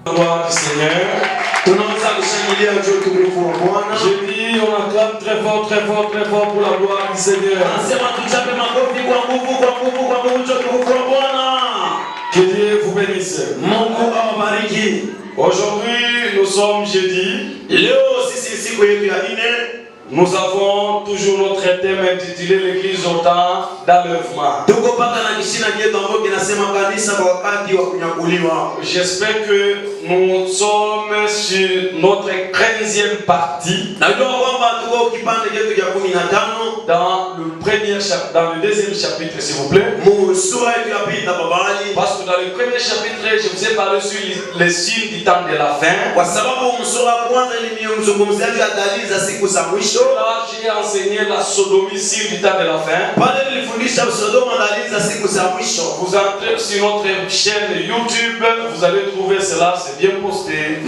Gloire du Seigneur. Je dis, on acclame très fort pour la gloire du Seigneur. Que Dieu vous bénisse. Aujourd'hui, nous sommes jeudi. Nous avons toujours notre thème intitulé l'Église au temps d'enlèvement. J'espère que nous sommes sur notre 15e partie. Dans le deuxième chapitre, s'il vous plaît. Parce que dans le premier chapitre, je vous ai parlé sur les signes du temps de la fin. Là, j'ai enseigné la sodomie, signe du temps de la fin. Vous entrez sur notre chaîne YouTube, vous allez trouver cela, c'est bien posté.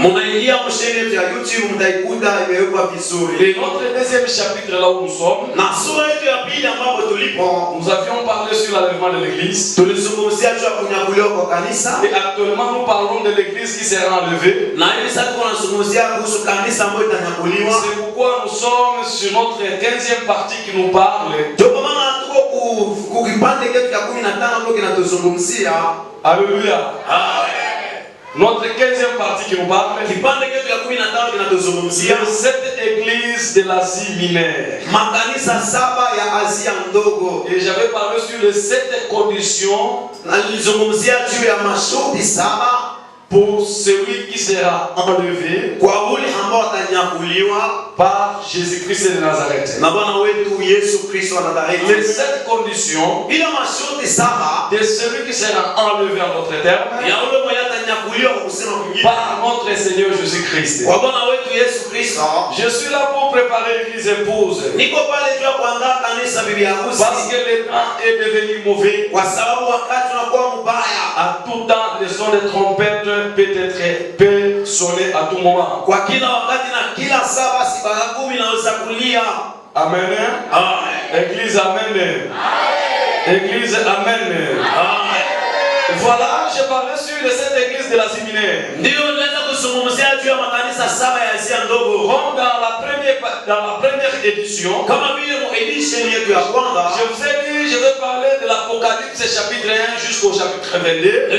Et notre deuxième chapitre, là où nous sommes, nous avions parlé sur l'enlèvement de l'église. Et actuellement, nous parlons de l'église qui sera enlevée. C'est pourquoi nous sommes sur notre 15e partie qui nous parle. Alléluia. Notre 15e partie qui nous parle de cette église de l'Asie mineure. Et j'avais parlé sur les 7 conditions pour celui qui sera enlevé par Jésus-Christ de Nazareth. Les 7 conditions de celui qui sera enlevé en notre terme par notre Seigneur Jésus-Christ. Je suis là pour préparer l'église épouse. Parce que le temps est devenu mauvais. À tout temps, le son des trompettes peut sonner à tout moment. Amen. Église, amen. Église, amen. Voilà, je parlais sur cette église de l'Asie mineure. Comme dans la première édition, je vous ai dit, je vais parler de l'Apocalypse chapitre 1 jusqu'au chapitre 22. Et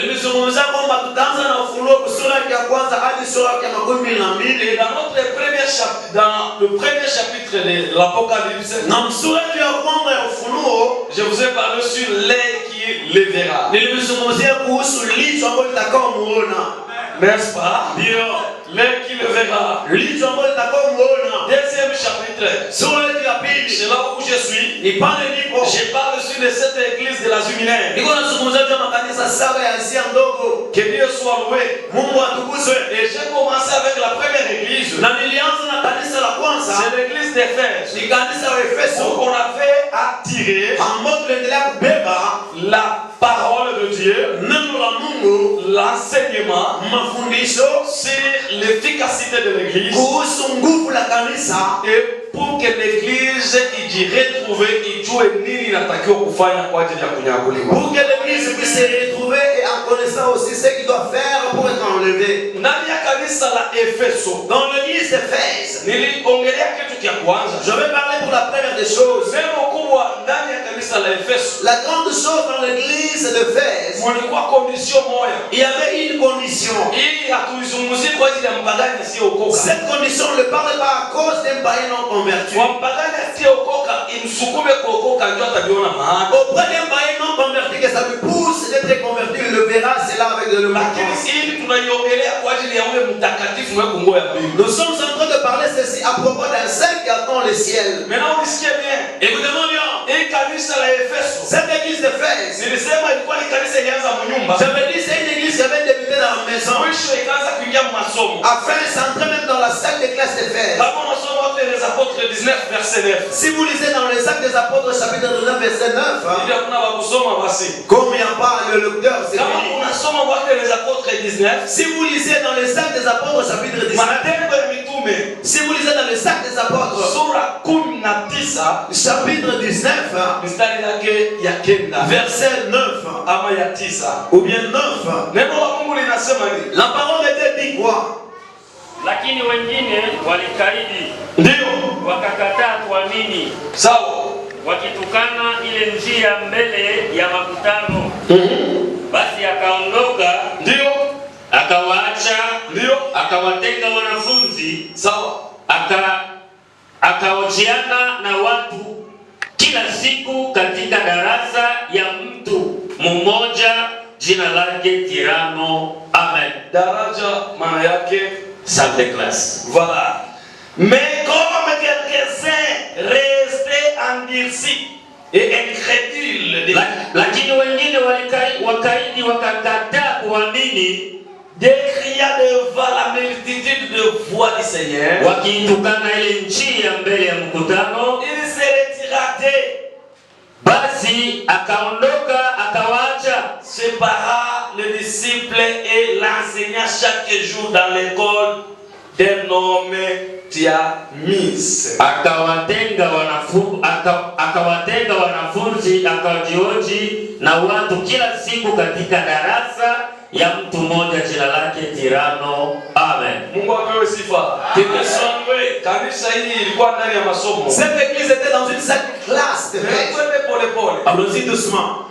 dans le premier chapitre de l'Apocalypse, je vous ai parlé sur l'œil qui les verra. N'est-ce pas? L'œil qui le verra. Deuxième chapitre. C'est là où je suis. Je parle sur les 7 églises de l'Asie mineure. Que Dieu soit loué. Et j'ai commencé avec la première église. C'est l'église d'Éphèse. Où on avait attiré la parole de Dieu, l'enseignement sur l'efficacité de l'église. Et pour que l'église retrouve pour que l'église puisse se retrouver et en connaissant aussi ce qu'il doit faire pour être enlevé. Dans l'église d'Éphèse, je vais parler pour la première des choses. La grande chose dans l'église d'Éphèse, il y avait une condition. Cette condition ne parle pas à cause d'un païen non converti. Auprès d'un païen non converti que ça lui pousse d'être converti, il le verra, c'est là avec de l'eloquence. Nous sommes en train de parler ceci à propos d'un saint qui attend le ciel. Maintenant, écoutez-moi bien. Cette église d'Éphèse, j'avais dit c'est une église qui avait débuté dans la maison afin de s'entrer même dans la salle de classe d'Éphèse. Si vous lisez dans les actes des apôtres chapitre 19 verset 9, comme il n'y a pas le lecteur, c'est fini. Si vous lisez dans les actes des apôtres chapitre 19, si vous lisez dans les actes des apôtres chapitre 19, 19, verset 9, ou bien 9, la parole de Dieu dit quoi? Lakini wengine walikaidi, ndio wakakataa kuamini, sawa, wakitukana ile njia mbele ya makutano. Basi akaondoka, ndio akawaacha, ndio akawatenga wanafunzi, sawa, akaojiana na watu kila siku katika darasa ya mtu mmoja, jina lake Tirano. Amen. Daraja maana yake salle de classe. Voilà. Mais comme quelques-uns restaient endurcis et incrédules, lakini wengine wakaidi wakakataa kuamini, décriant devant la multitude de voix du Seigneur, wakitukana ile njia mbele ya mkutano, il se retira. Basi akaondoka akawaacha, sépara le disciple et l'enseignant chaque jour dans l'école d'un nommé Diamis. Akawatenga wanafunzi akawajioji na watu kila siku katika darasa ya mtu mmoja, jina lake Tirano. Amen. Mungu apewe sifa. Kanisa hii ilikuwa ndani ya masomo. Cette église était dans une salle de classe. Allons-y doucement.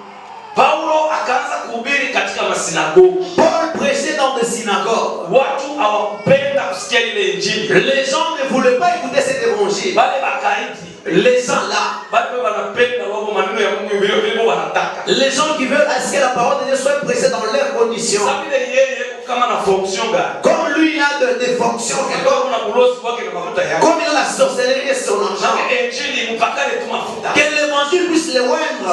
Paulo akaanza kuhubiri katika masinagogi. Paul prêchait dans des synagogues. Watu hawakupenda kusikia ile injili. Les gens ne voulaient pas écouter cet évangile. Bale bakaidi. Les gens là, les gens qui veulent à ce que la parole de Dieu soit prêchée dans leurs conditions. Comme lui il a des fonctions, comme il a la sorcellerie et son argent, que l'évangile puisse le oindre.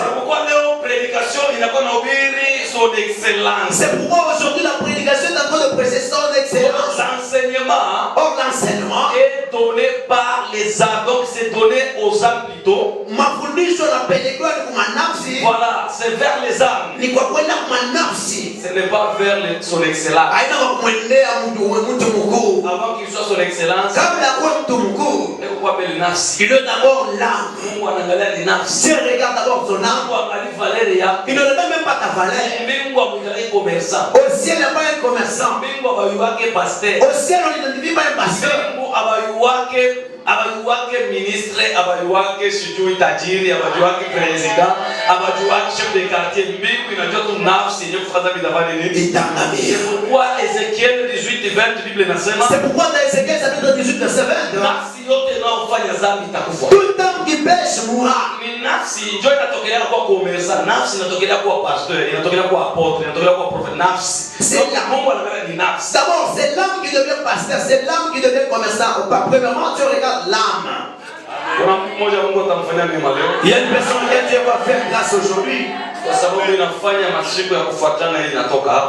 C'est pourquoi aujourd'hui la prédication est en train de prêcher son excellence. Or l'enseignement est donné par les âmes, donc c'est donné aux âmes plutôt. Voilà, c'est vers les âmes. Ce n'est pas vers son excellence. Avant qu'il soit son excellence, il est d'abord l'âme. Si on regarde d'abord son âme, il ne regarde même pas ta valeur. Au ciel, il n'y a pas un commerçant. Au ciel, on n'identifie pas un pasteur. Abayuwake ministre, abayuwake sijui tajiri, abayuwake president, abayuwake chef de quartier, mbingu inajua tu nafsi yenye kufanya bidavani nini? Itangamia. C'est pourquoi Ezekiel 18:20 Bible inasema. C'est pourquoi dans Ezekiel chapitre 18 verset 20. Nafsi yote inayofanya dhambi itakufa. Tout homme qui pêche mourra. Ni nafsi ndio inatokelea kwa kuomeza, nafsi inatokelea kwa pasteur, inatokelea kwa apôtre, inatokelea kwa prophète, nafsi. C'est la Mungu anaangalia ni nafsi. D'abord, c'est l'âme qui devient pasteur, c'est l'âme qui devient commerçant. Premièrement, tu regardes l'âme. Il y a une personne qui Dieu va faire grâce aujourd'hui.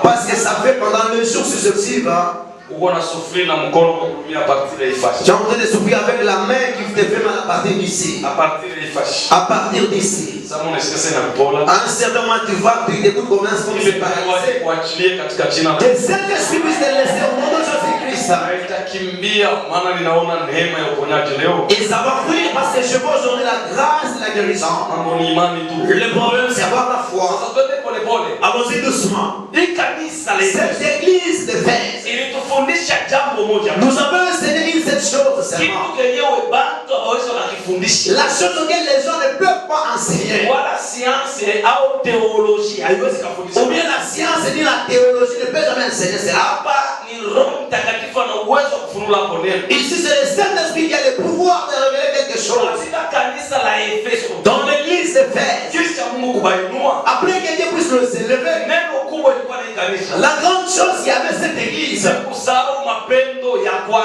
Parce que ça fait pendant les jours successifs. Tu es en train de souffrir avec la main qui te fait mal à partir d'ici. À partir d'ici. À un certain moment, tu vois que tu écoutes comment est-ce qu'on se paralyser. Que cet esprit puisse te laisser au nom de Jésus-Christ. Et ça va fuir parce que je vois aujourd'hui la grâce et la guérison. Le problème, c'est avoir la foi. Allons-y doucement. Cette église de Fès nous avons enseigné cette chose seulement. La chose auquel les gens ne peuvent pas enseigner. Ou bien la science ni la théologie ne peuvent jamais enseigner cela. Ici c'est le Saint-Esprit qui a le pouvoir de révéler quelque chose. Dans l'église de Fès, après que Dieu puisse le s'élever, la grande chose qu'il y avait cette église,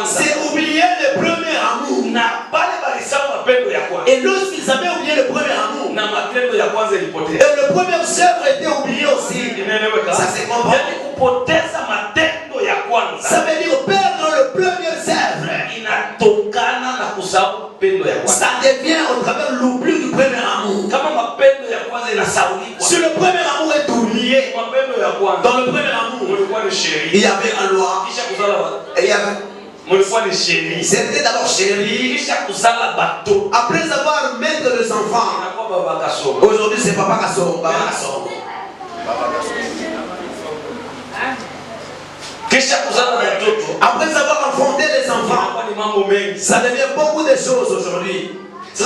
c'est oublier le premier amour. Et lorsqu'ils avaient oublié le premier amour, et le premier œuvre était oublié aussi. Ça se comprend. Ça veut dire perdre le premier œuvre. Ça devient au travers l'oubli du premier amour. Si le premier amour est oublié, dans le premier amour, il y avait un loi. Et il y avait c'était d'abord chéri. Après avoir mettre les enfants, Aujourd'hui, c'est Papa Kasonga. Après avoir enfanté les enfants, ça devient beaucoup de choses aujourd'hui. Tu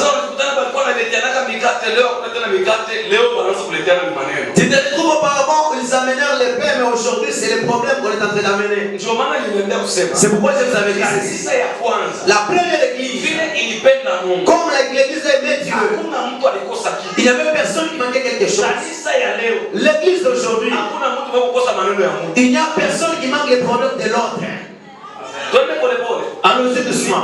te retrouves auparavant, ils amenèrent les paix, mais aujourd'hui, c'est le problème qu'on est en train d'amener. C'est pourquoi je vous avais dit ceci. La première église, comme l'église aimait Dieu, il n'y avait personne qui manquait quelque chose. L'église d'aujourd'hui, il n'y a personne qui manque les problèmes de l'autre. Allons-y doucement.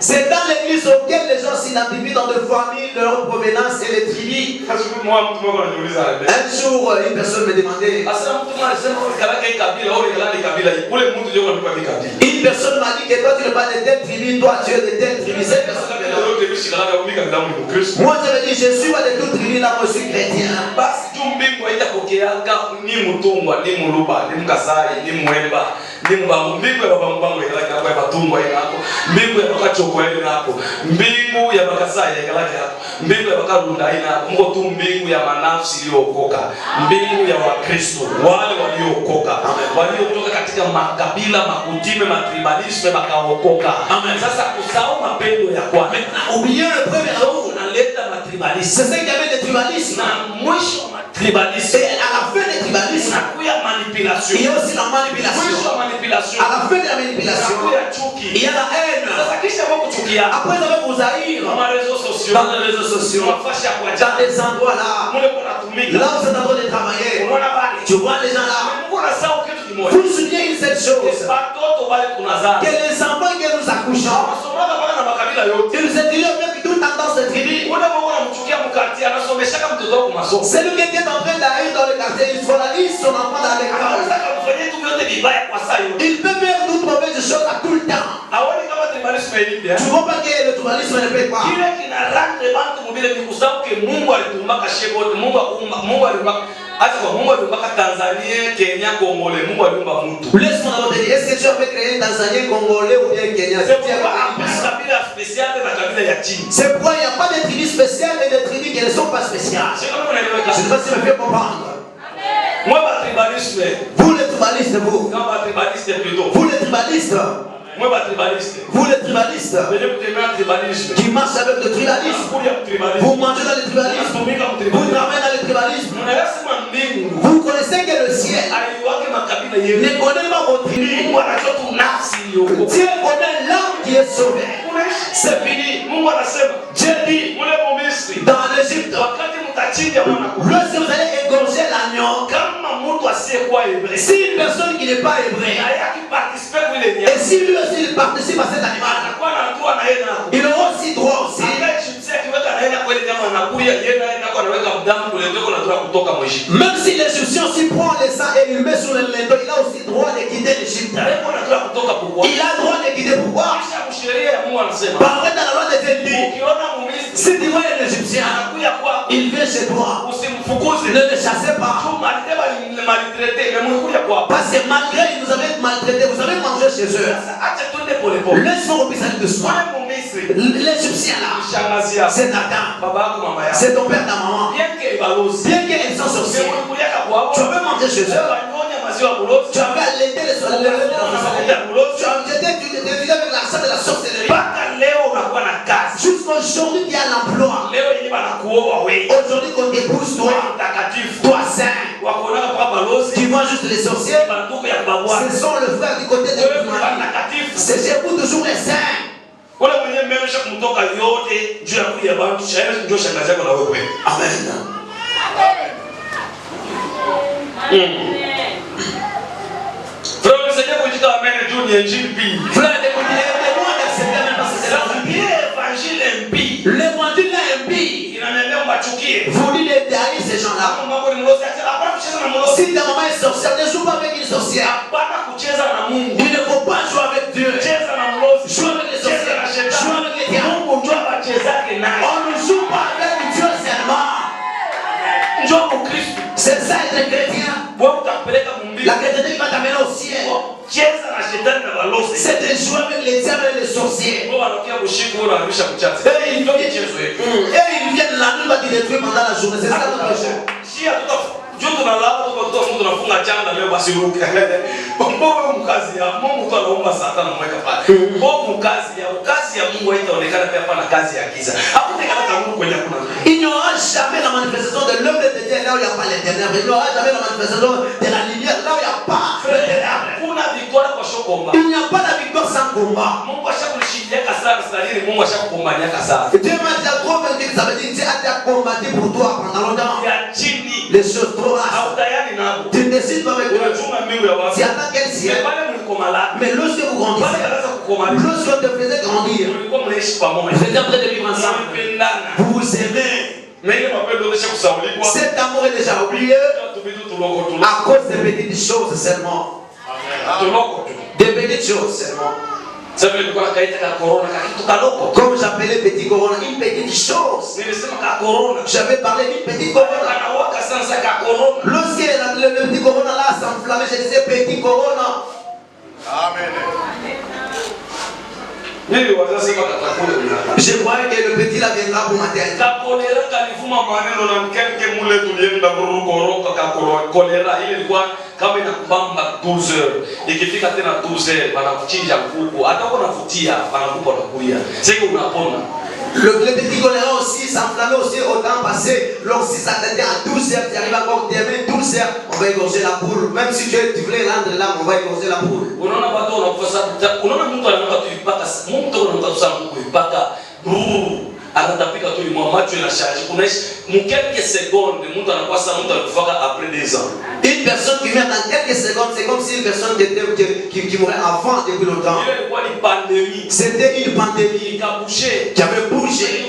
C'est dans l'église auquel les gens s'identifient dans des familles, leur provenance et les tribus. Un jour, une personne me demandait. Une personne m'a dit que toi tu n'es pas de telle tribu, toi tu es de telle tribu. Moi je me dis, je suis pas de toute tribu, là moi je suis chrétien. Oubliez le premier amour. C'est ce qu'il y avait des tribalismes. Et à la fin des tribalismes, il y a aussi la manipulation. À la fin de la manipulation, il y a la haine. Après vous haïr dans les réseaux sociaux, dans des endroits là où vous êtes en train de travailler, tu vois les gens là. Vous vous souvenez de cette chose, que les enfants que nous accouchons, ils se dirigent avec toute tendance de tribu. C'est lui qui était en train d'aller dans le quartier, il scolalise son enfant dans l'école. Il peut faire toute mauvaise chose à tout le temps. Tu vois pas que le tribalisme ne paie pas. Laisse-moi d'abord te dire, est-ce que tu as fait créer Tanzanien, Congolais ou bien Kenya? C'est pourquoi il n'y a pas de tribus spéciales et de tribus qui ne sont pas spéciales. Je ne sais pas si je me fais comprendre. Vous les tribalistes, vous. Vous les tribalistes. Vous les tribalistes qui marchent avec le tribalisme, vous mangez dans le tribalisme, vous travaillez dans le tribalisme, vous connaissez que le ciel ne connaît pas votre tribu. Dieu connaît l'âme qui est sauvée. C'est fini. Dieu dit dans l'Égypte, lorsque vous allez égorger l'agneau, si une personne qui n'est pas hébreu, et si lui aussi il participe à cet animal, il aura aussi droit aussi. Même si l'Égyptien s'y prend les sang et il met sur le linteau, il a aussi droit de quitter l'Égypte. Il a droit de quitter. Pourquoi? Par dans la loi de Dieu, si tu vois un Égyptien, il vient chez toi, ne le chassez pas. Parce que malgré qu'ils vous avez maltraité, vous avez mangé chez eux. Laisse-moi repisser de soi. L'Égyptien là, c'est ta dame, c'est ton père, ta maman. Bien qu'ils sont sorciers, tu avais mangé chez eux. Tu avais allaité les soldats. Tu étais avec l'argent de la sorcellerie. Jusqu'aujourd'hui, il y a l'emploi. Aujourd'hui, qu'on t'épouse, toi saint, qui vois juste les sorciers, ce sont le frère du côté de l'humanité. C'est chez vous toujours les saints. Amen. L'évangile impie. Vous dites de haïr ces gens-là. Si ta maman est sorcière, ne joue pas avec une sorcière. Il ne faut pas jouer avec Dieu. Jouer avec les sorcières. Jouer avec les diables. On ne joue pas avec Dieu seulement. C'est ça être chrétien. La chrétienté va t'amener au ciel. C'est de jouer avec les diables et les sorciers. Et ils viennent la nuit, ils détruisent pendant la journée. C'est ça notre jeu. Il n'y aura jamais la manifestation de l'œuvre de Dieu là où il n'y a pas les ténèbres. Il n'y aura jamais la manifestation de la lumière là où il n'y a pas le ténèbre. Il n'y a pas la victoire sans combat. Dieu m'a dit à trop vaincu, ça veut dire que Dieu a combattu pour toi pendant longtemps. Les choses trop rasses. Tu ne décides pas avec eux. Tu attends quel ciel. Mais lorsque vous grandissez, lorsque on te faisait grandir, vous êtes en train de vivre ensemble. Vous vous aimez. Cet amour est déjà oublié à cause des petites choses seulement. Des petites choses seulement. Comme j'appelais petit corona, une petite chose. J'avais parlé d'une petite corona. Lorsque le petit corona là s'enflammait, je disais petit corona. Amen. Je croyais que le petit là viendra pour ma tête. Kama inakubamba 12 heures ikifika tena 12 heures wanakuchinja kuku hata uko navutia wanakupa nakulia sasa unapona. Le petit choléra aussi s'enflammait aussi au temps passé. Lorsque ça t'était à 12 heures, tu arrives encore demain 12 heures, on va égorger la poule. Même si tu voulais rendre l'âme, on va égorger la poule. Unaona watu wanafanya unaona mtu anaanza kuipaka mtu anaanza sana kuipaka anatapika tu mwa macho na charge kunaishi mu quelques secondes mtu anakuwa sana mtu anakufaka après 2 ans. Une personne qui meurt dans quelques secondes, c'est comme si une personne qui mourait avant depuis longtemps. C'était une pandémie qui avait bougé.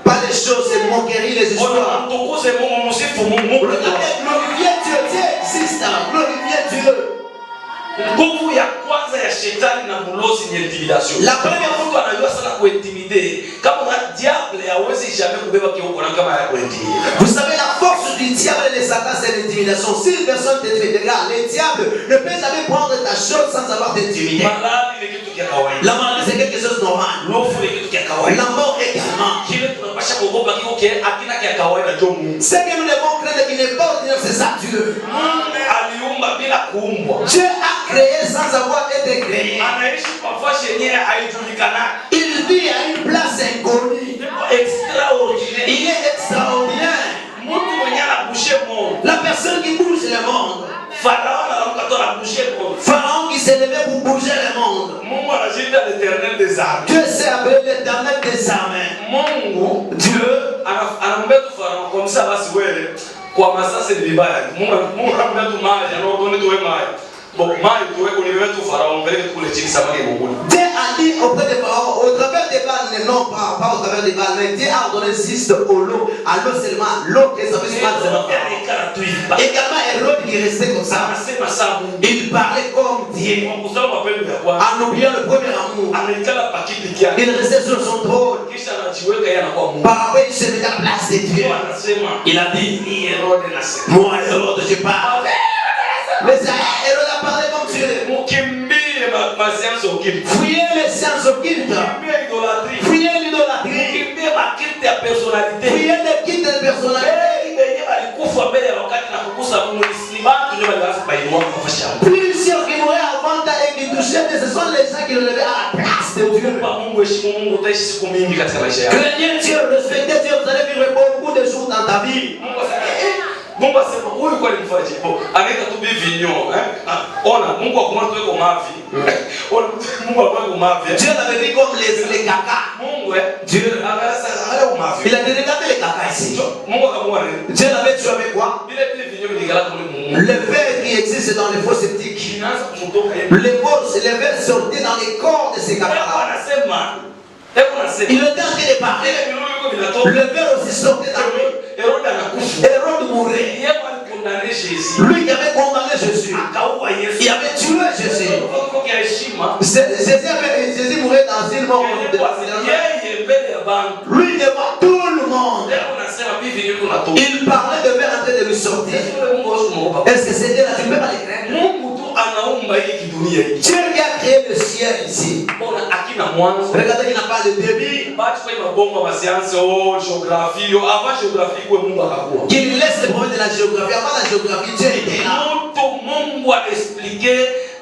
Pas les choses, c'est moquerie, les histoires. Glorifiez Dieu, Dieu existe, glorifiez Dieu. Nguvu ya kwanza ya shetani na mulozi ni intimidation. La première fois anajua sana kuintimider. Kama diable hawezi jamais kubeba kiungo na kama ya kuintimider. Vous savez la force du diable et de Satan c'est l'intimidation. Si une personne te regarde, le diable ne peut jamais prendre ta chose sans avoir t'intimider. La maladie c'est quelque chose de normal. La mort également. Ce que nous devons craindre qui n'est pas ordinaire, c'est ça Dieu. Dieu a créé sans avoir été créé. Il vit à une place inconnue. Il est extraordinaire. La personne qui bouge le monde. Pharaon qui s'est levé pour bouger le monde. Dieu s'est appelé l'éternel des armées. Dieu comme ça va se voir. Kwa masasa ni vibaya. Mungu anamwambia tu maji, anaona tu wewe maji. Bon, maji tu wewe uliwe tu Farao mbele kule chini samaki mbinguni. Dieu a dit auprès de Pharaon, au travers des balles, non pas au travers des balles, mais Dieu a ordonné 6 de l'eau, à l'eau seulement, l'eau qui s'appelle seulement. Également Hérode qui restait comme ça. Il parlait comme Dieu. En oubliant le premier amour. Il restait sur son trône. Par après il se mettait à la place de Dieu. Il a dit, moi Hérode je parle. Mais Hérode a parlé comme Dieu. Fuyez les sciences occultes. Fuyez l'idolâtrie. Fuyez les quittes de personnalité. Plusieurs qui mouraient avant et qui touchaient, ce sont les gens qui le levaient à la place de Dieu. Craignez Dieu, respectez Dieu, vous allez vivre beaucoup de jours dans ta vie. Mungu asema huyu kwa nifaje hapo anaweka tu bivinyo ona Mungu akumana tu kwa mavi ona Mungu akumana mavi Dieu l'avait dit comme les caca Mungu Dieu anaweza haya mavi il a regardé les caca ici Mungu akamwona Dieu l'avait tué avec quoi vile bivinyo biligala kwa Mungu le verre qui existe dans les faux sceptiques les verres sortaient dans les corps de ces caca il était en train de parler le verre aussi sortait dans lui Hérode mourait. Lui qui avait condamné Jésus. Il avait tué Jésus. Jésus mourait dans une mort. Lui devant tout le monde. Il parlait de verre en train de lui sortir. Est-ce que c'est Dieu là? Tu ne peux pas les craindre. Dieu qui a créé le ciel ici. Regardez qu'il n'a pas de débit. Qu'il laisse les problèmes de la géographie. Avant la géographie, Dieu était là.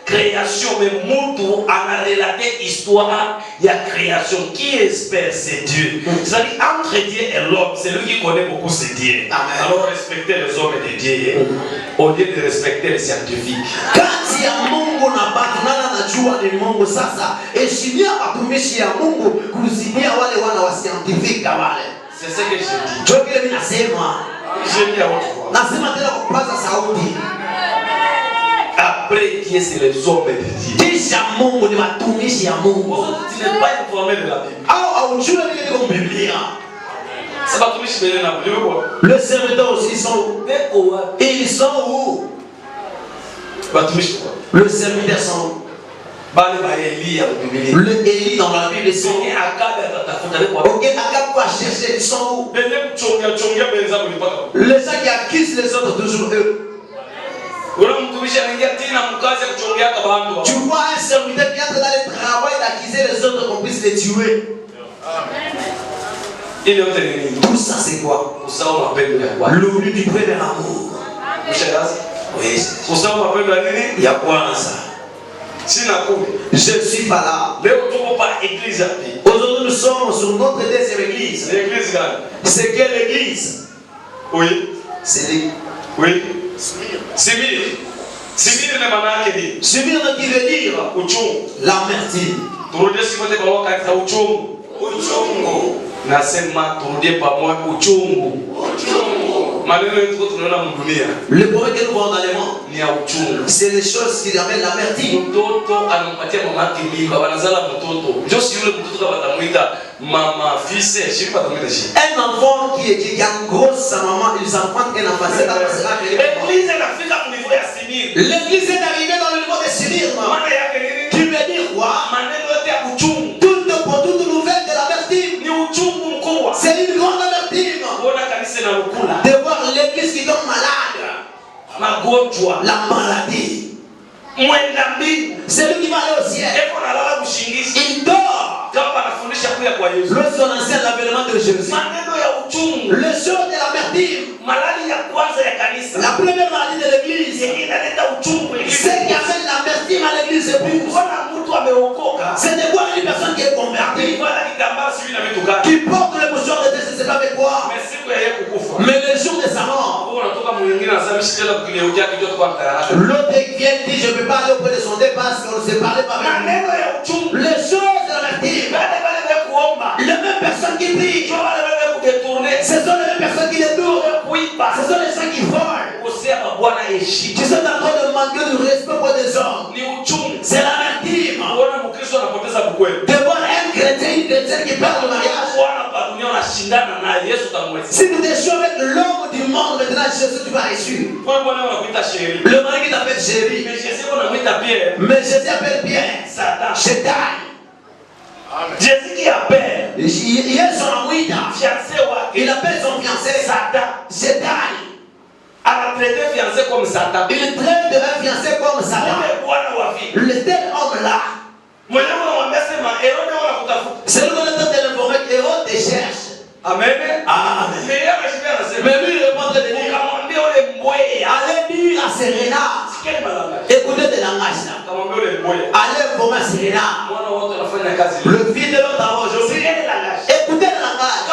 Création, mais Moutou a relaté l'histoire de la création. Qui espère c'est Dieu? C'est-à-dire, entre Dieu et l'homme, c'est lui qui connaît beaucoup c'est Dieu. Alors, respectez les hommes et les dieux au lieu de respecter les scientifiques. Quand il y a Mungu na batu nana najua ni Mungu sasa, heshimia watumishi ya Mungu kuzimia wale wana wa scientifique wale. C'est ce que je dis. Ndio kile mimi nasema. Je dis à votre voix. Nasema tena kupaza sauti. Après Dieu, c'est les hommes et les dieux. Kisha Mungu ni watumishi ya Mungu. Tu n'es pas informé de la Bible. Au ujue nini kwa Biblia? C'est pas tout le monde na Bible. Le serviteur aussi sont où? Ils sont où? Le serviteur sont où? Le Élie dans la Bible sont où? Ok, Akab va chercher, ils sont où? Les gens qui accusent les autres toujours eux. Tu vois un serviteur qui entre dans le travail d'accuser les autres qu'on puisse les tuer. Tout ça c'est quoi? L'oubli du premier amour. Oui. Il y a quoi ça? Je ne suis pas là. Aujourd'hui nous sommes sur notre deuxième église. C'est quelle église? Oui. C'est l'église. Oui. Simir qui veut dire l'amertume. Le problème que nous voyons dans les mondes, c'est les choses qui amènent l'amertume. Un enfant qui a une grosse maman, il s'enfante qu'elle a passé dans l'église est arrivée dans le niveau de Simir. Qui veut dire quoi? Toute nouvelle de l'amertume. C'est une grande amertume de voir l'église qui tombe malade. La maladie. C'est lui qui va aller au ciel. Il dort. Lorsqu'on enseigne l'avènement de Jésus, le jour de l'amertume, la première maladie de l'église, c'est qui amène l'amertume à l'église épouse. C'est de voir une personne qui est convertie, qui porte le mouchoir de Dieu, je ne sais pas avec quoi. Mais le jour de sa mort, l'autre vient et dit je ne peux pas aller auprès de son dé parce qu'on ne s'est parlé pas avec lui. Les choses de l'amertume, les mêmes personnes qui prient, ce sont les mêmes personnes qui détournent, ce sont les gens qui volent, qui sont en train de manquer du respect pour des hommes. C'est l'amertume de voir un chrétien, une chrétienne qui perd le mariage. Si nous échouons avec l'homme du monde, maintenant Jésus tu vas réussir. Le mari qui t'appelle chéri, mais Jésus appelle Pierre, Satan. Jésus qui appelle, il est son amouita, il appelle son fiancé Satan. A traité fiancé comme Satan. Il traite un fiancé comme Satan. Le tel homme-là, c'est le connaisseur de l'informé qu'Hérode te cherche. Amen. Amen. Mais lui, il répond de dire allez dire à Serena, écoutez des langages là. Allez informer à Serena. Le fils de l'autre aujourd'hui, écoutez le langage.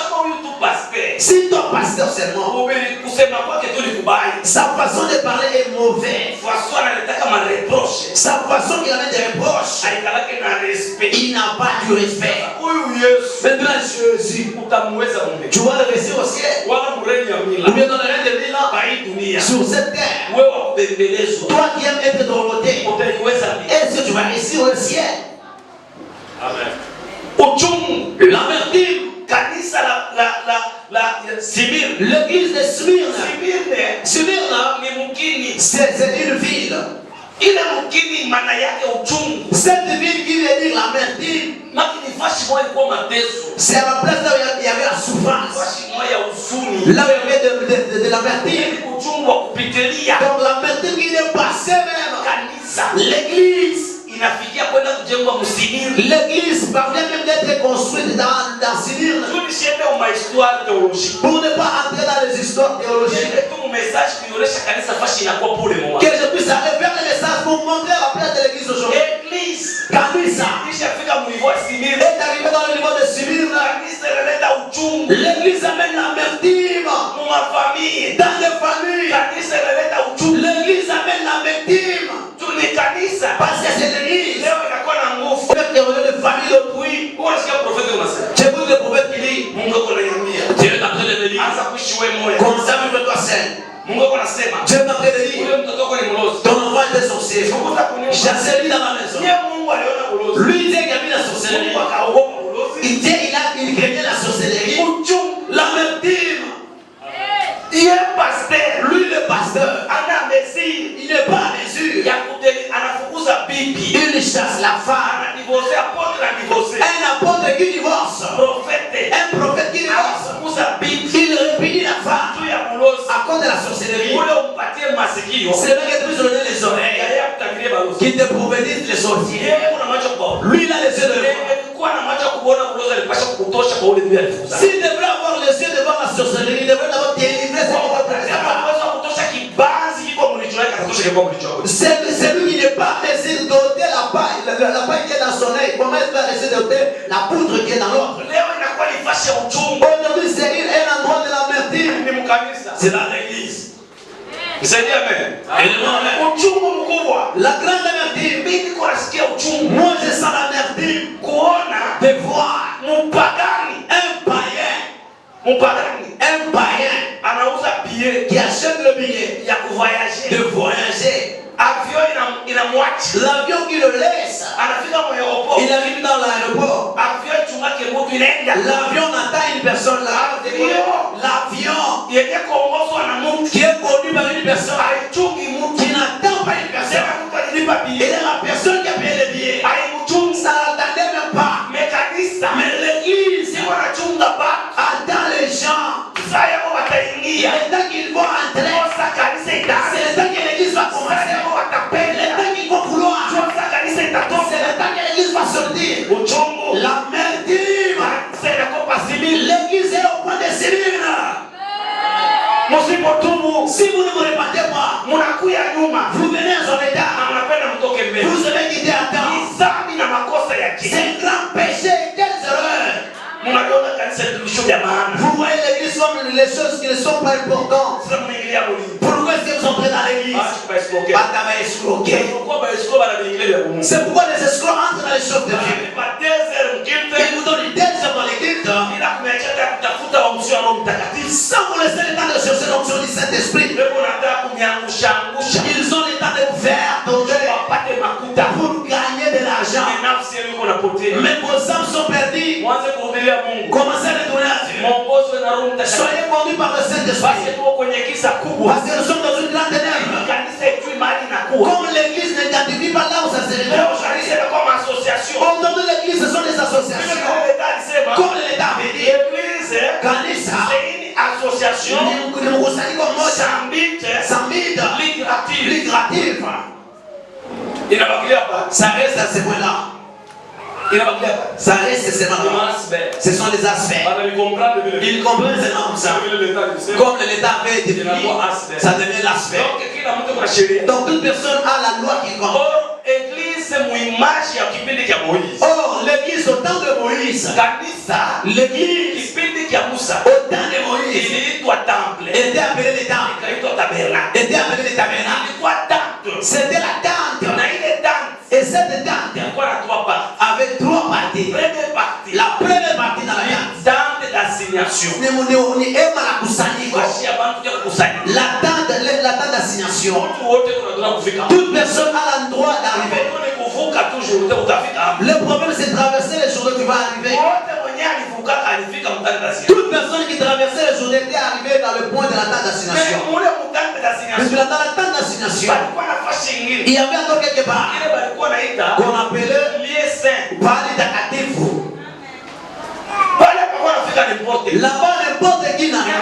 Si ton pasteur seulement, sa façon de parler est mauvaise, sa façon qu'il avait des reproches, il n'a pas du respect. Maintenant Jésus, tu vas le rester au ciel, ou bien dans le règne de Mila, sur cette terre. Toi qui aimes être dorloté, est-ce que tu vas réussir au ciel? Amen. L'amertume, Simir, l'église de Smyrne, c'est une ville. Cette ville qui veut dire l'amertume, c'est à la place là où il y avait la souffrance, là où il y avait de l'amertume. Donc l'amertume qui est passée même. L'église. L'église parvient même d'être construite dans Sinir. Pour ne pas entrer dans les histoires théologiques. Que je puisse aller vers le message pour montrer la place de l'église aujourd'hui. Kanisa est arrivé dans le niveau de Sinir. L'église amène l'amertume dans les familles. L'église amène l'amertume. Parce que c'est l'église. De famille d'autrui. J'ai vu le prophète qui dit Dieu est en train de me dire comme ça vivre-toi seul. Dieu est en train de dire ton enfant était sorcier. Chassez lui dans ma maison. Lui dit qu'il a mis la sorcellerie. Il dit il craignait la sorcellerie. L'amertume. Il est pasteur. Lui le pasteur. Il n'est pas à mesure. Il chasse la femme. Un apôtre qui divorce. Un prophète qui divorce. Il répudie la femme à cause de la sorcellerie. C'est là que tu donnes les oreilles qui te prophétisent les sorciers. Lui il a les yeux de l'homme. S'il devrait avoir les yeux devant la sorcellerie, il devrait d'abord délivrer ses propres. C'est lui qui n'est pas laissé d'ôter la paille. La paille qui est dans son œil. Comment est-ce qu'il va laisser d'ôter la poudre qui est dans l'autre? Aujourd'hui, c'est un endroit de l'amertume. C'est dans l'église. Amen. La grande amertume. Moi, je sens l'amertume de voir un païen qui achète le billet de voyager. L'avion qui le laisse. Il arrive dans l'aéroport. L'avion attend une personne là. L'avion qui est connu par une personne qui n'attend pas une personne. Et la personne qui a payé le billet, ça n'attendait même pas. Mais l'église attend les gens. Il est temps qu'ils vont entrer. C'est le temps que l'église va commencer. Le temps qu'ils vont vouloir. C'est le temps que l'église va sortir. L'amertume. L'église est au point de s'éliminer. Si vous ne vous répandez pas, vous venez en son état. Vous allez quitter à temps. C'est un grand péché. Quelle erreur. Vous voyez l'église comme les choses qui ne sont pas importantes. Pourquoi est-ce que vous entrez dans l'église? C'est pourquoi les escrocs entrent dans les choses de Dieu. Ils vous donnent 2 heures dans l'église. Sans vous laisser le temps de chercher l'onction du Saint-Esprit. Ils ont le temps de vous faire tomber pour gagner de l'argent. Mais vos âmes sont perdues. Commencez à retourner à Dieu. Soyez conduits par le Saint-Esprit. Parce que nous sommes dans une grande ténèbre. Comme l'église n'identifie pas là où ça se révèle. Aujourd'hui l'église ce sont des associations. Comme l'État avait dit. Kanisa. C'est une association sans but lucratif. Ça reste à ce point-là. Ça reste seulement. Ce sont des aspects. Ils comprennent seulement comme ça. Comme l'État avait été défini, ça devient l'aspect. Donc toute personne a la loi qui compte. Or, l'église au temps de Moïse, l'église au temps de Moïse était appelée les temples. Était appelée les tabernacles. C'était la tente. Et cette tente avait 3 parties. La première partie dans la tente d'assignation. La tente d'assignation. Toute personne a le droit d'arriver. Le problème c'est de traverser les journées qui vont arriver. Toute personne qui traversait les journées était arrivée dans le point de la tente d'assignation. Parce que dans la tente d'assignation, il y avait encore quelque part qu'on appelait Pali Takatifu. Là-bas, n'importe qui n'arrive.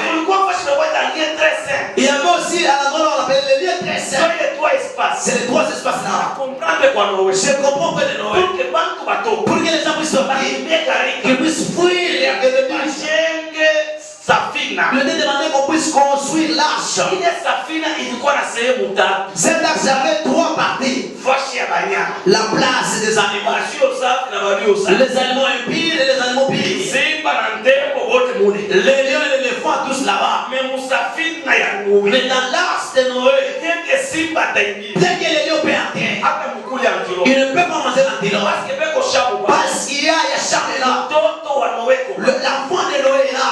Je comprends que de Noé. Pour que les gens puissent sortir, qu'ils puissent fuir, le Dieu demandait qu'on puisse construire l'arche. Cette arche avait 3 parties. La place des animaux, les animaux impies et les animaux pires. Les lions et les éléphants tous là-bas. Mais dans l'arche de Noé, dès que les lions peuvent entrer, ils ne peuvent pas manger l'antilope. Parce qu'il y a Yacham là. L'enfant de Noé est là.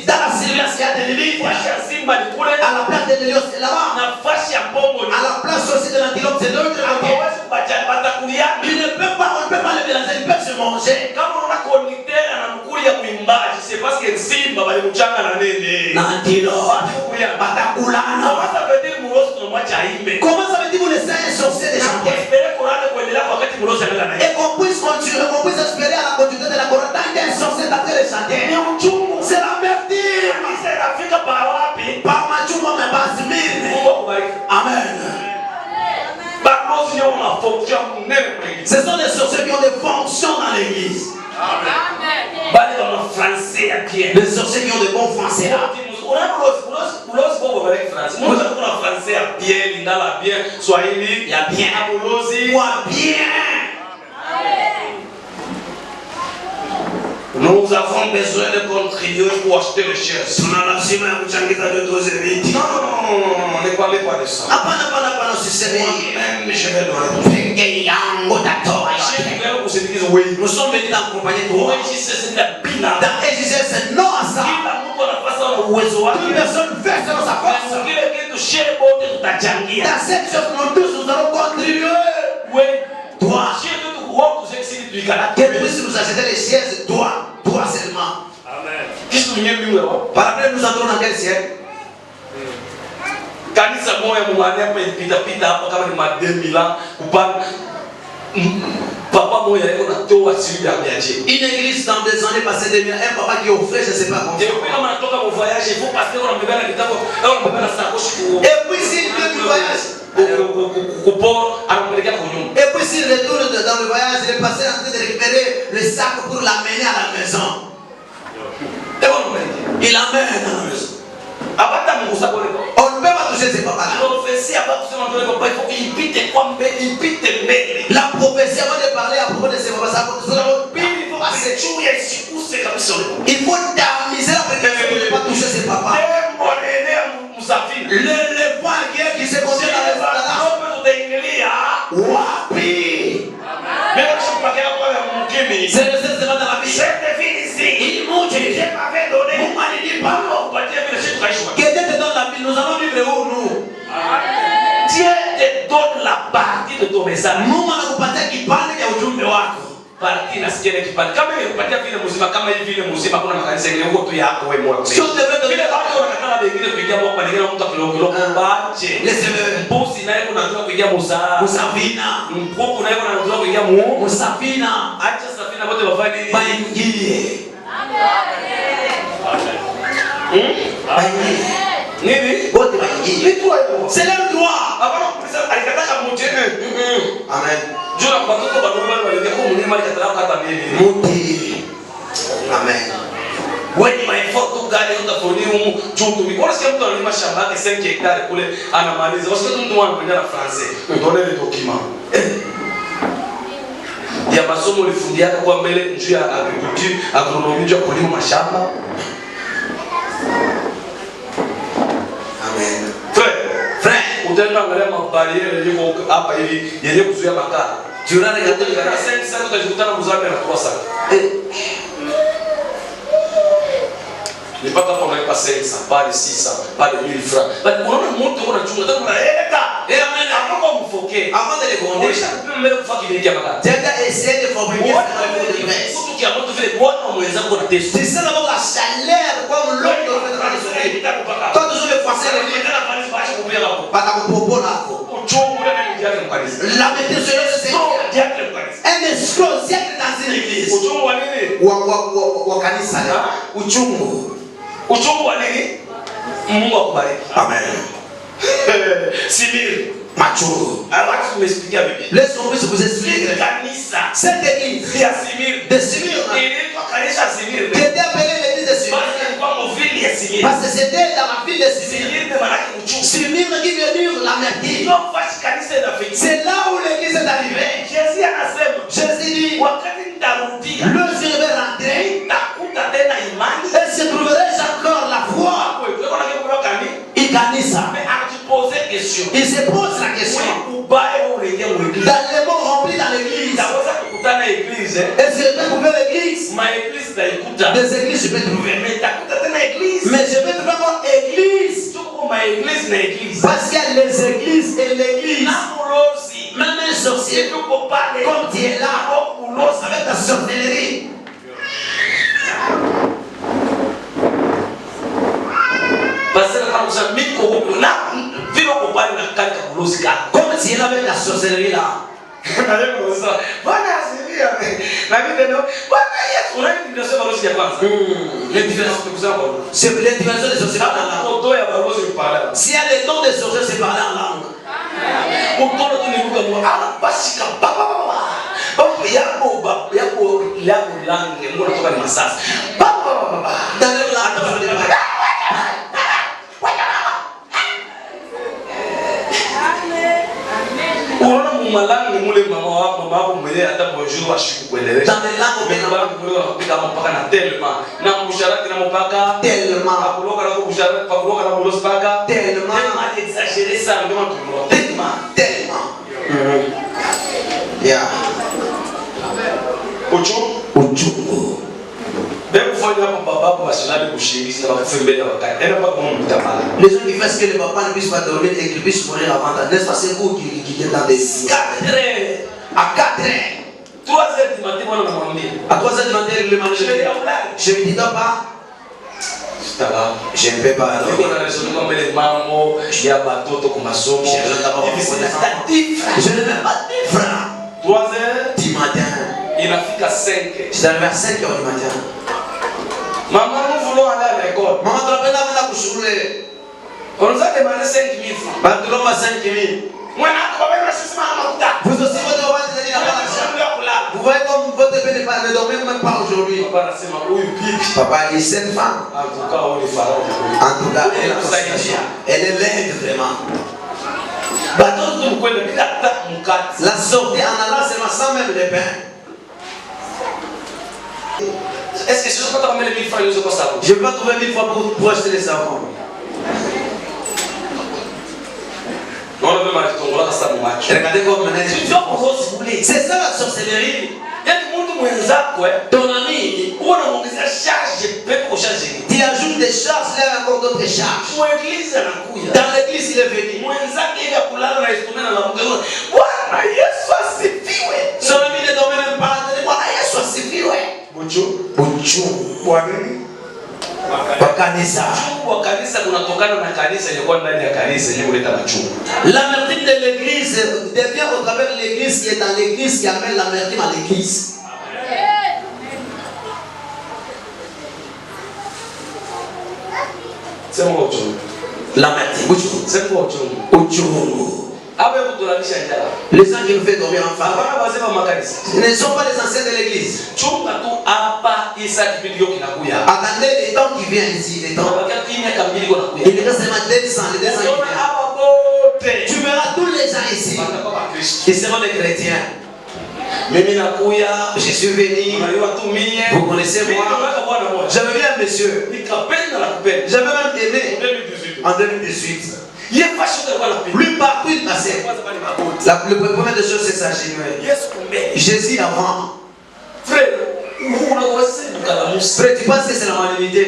Dans la surveillance, il y a des limites. À la place des lions, c'est là-bas. À la place aussi de l'antilope, c'est de l'autre côté. Ils ne peuvent pas, on ne peut pas les mélanger, ils peuvent se manger. Comment ça veut dire vous laissez un sorcier de chanter? Et qu'on puisse continuer, qu'on puisse espérer à la continuité de la chorale tant qu'un sorcier d'arrêter de chanter. C'est la merde. Par Machumba, mais pas Zimir. Amen. Ce sont des sorciers qui ont des fonctions dans l'église. Les sorciers qui ont de bons français là. Nous avons besoin de contribuer pour acheter les chaises. Non, ne parlez pas de ça. Même je vais donner. Nous sommes venus d'accompagner toi. Dans Égysée, c'est non à ça. Toute personne fait selon sa force. Dans cette chose, nous tous, nous allons contribuer. Toi. Que puisse nous acheter les chaises, toi seulement. Amen. Par après, nous entrons dans quel siècle? Kanisa moya mwana pita hapa kama ni ma 2000 ans kupanda papa moya yako natoa siri ya biaje. Une église dans des années passées 2000, un papa qui offrait je sais pas combien. Et puis kama natoka au voyage, il faut passer on mbeba na kitabu, on mbeba na sakoshi. Et puis s'il veut du voyage, et puis s'il retourne dans le voyage, il est passé en train de récupérer le sac pour l'amener à la maison. Il l'amène à la maison. On ne peut pas toucher ses papas. La prophétie avant de parler à propos de ses papas, il faut tamiser la prédication pour ne pas toucher ses papas. L'éléphant qui se conduit dans les Wapi. C'est le seul devant dans la vie. Il monte. Que Dieu te donne la vie. Nous allons vivre où nous? Dieu te donne la partie de ton message. Mungu anakupatia kipande cha ujumbe wako. Parti na sikia kipande. Kama unapatia vile mzima kama hivi vile mzima kuna makanisa yenye huko tu yako wewe mmoja. Sio tebe vile watu wanakana wengine kuingia mwako kwa ningine mtu kiloko bache. Mbuzi naye kuna ndoa kuingia musafina. Mkuku naye kuna ndoa kuingia musafina. Acha safina wote wafanye nini? Baingie. Baingie. Nini? Wote baingie. C'est leur droit. Avant kuuliza alikataka mmoja. Amen. Jua kwa watoto bado wale kwa mlima alikataka hata mimi. Muti. Amen. When my photo gari utafoni humu chutu mikora sikia mtu analima shamba yake 5 hectares kule anamaliza. Wasikia mtu mmoja na français. Donner les documents. Ya masomo ulifundiaka kwa mbele njoo ya agriculture, agronomie njoo kulima mashamba. Amen. Frère, utaenda angalia mabariere yako hapa hivi yenye kuzuia makaa. Jirani katika 5 sana utajikutana mzambe na 300. Ni paka kwa maipa 500, pas de 600, pas de 1000 francs. But unaona mtu unachunga tena unaeleka. Amen. Hapo mfoke. Avant de les gronder, Ulisha kupima kufaki vile kia makaa. Tenda essayer de fabriquer ce mtu kia mtu vile bwana mweza kuna teso. C'est ça d'abord la chaleur comme l'eau de dans le soleil. Quand tu veux passer le lien pas ta popo là. La maîtrise c'est un escroc siècle dans une église. Wa kanisa uchungu. Uchungu wa nini? Mungu akubariki. Amen. Simir. Machungu. Alors tu m'expliques avec lui. Laisse-moi vous expliquer. Cette église de Smyrne qui était appelée l'église de Smyrne. Parce que c'était dans la ville de Smyrne. Smyrne qui veut dire l'amertume. C'est là où l'église est arrivée. Jésus dit, le Dieu va rentrer. Et se trouverai-je encore la foi? Il gagne ça. Il se pose la question. Dans les mots remplis dans l'église. Est-ce que je peux trouver l'église? Des églises je peux trouver. Mais je peux trouver encore église. Parce qu'il y a les églises et l'église. Même un sorcier, comme tu es là, avec ta sorcellerie. Comme si elle avait la sorcellerie là. C'est l'individuation des sorciers. S'il y a des dons de sorciers, c'est parler en langue. Les gens qui font ce que les papas ne puissent pas dormir et qu'ils puissent mourir avant, n'est-ce pas, c'est vous qui êtes dans des 4 heures. À 4 heures. 3 heures du matin, à 3 heures du matin, le matin, je ne dis pas. Je ne vais pas. Je ne vais pas 10 francs. 3 heures du matin. Il a fait à 5 heures. Je suis arrivé à 5 heures du matin. Maman, nous voulons aller à l'école. Maman, tu vas venir à coucher. On nous a demandé 5 000 francs. Tu vas 5 000. Vous aussi, votre maman, vous voyez comme votre père ne dormait même pas aujourd'hui. Papa, il est 7 femmes. En tout cas, on est pharaon. En tout cas, elle est laide vraiment. La sortie en allant seulement sans même les pains. Est-ce que si je peux t'amener les 1000 francs, je ne vais pas trouver 1000 francs pour acheter les savons. Regardez comme c'est ça la sorcellerie. Ton ami, il ajoute des charges, il a encore d'autres charges. Dans l'église, il est venu. Son ami ne dormait même pas. L'amertume de l'église devient au travers de l'église qui est dans l'église qui amène l'amertume à l'église. C'est mon autre. L'amertume. C'est mon autre. Les gens qui nous font dormir en femme ne sont pas les anciens de l'église. Attendez les temps qui viennent ici. Les temps. Il reste seulement 200, les 200 qui viennent. Tu verras tous les gens ici. Ils seront des chrétiens. Je suis venu. Vous connaissez moi. J'avais vu un monsieur. J'avais même aimé en 2018. Lui partout il passait. Le premier des choses c'est ça. Jésus avant. Frère, tu penses que c'est la malédiction?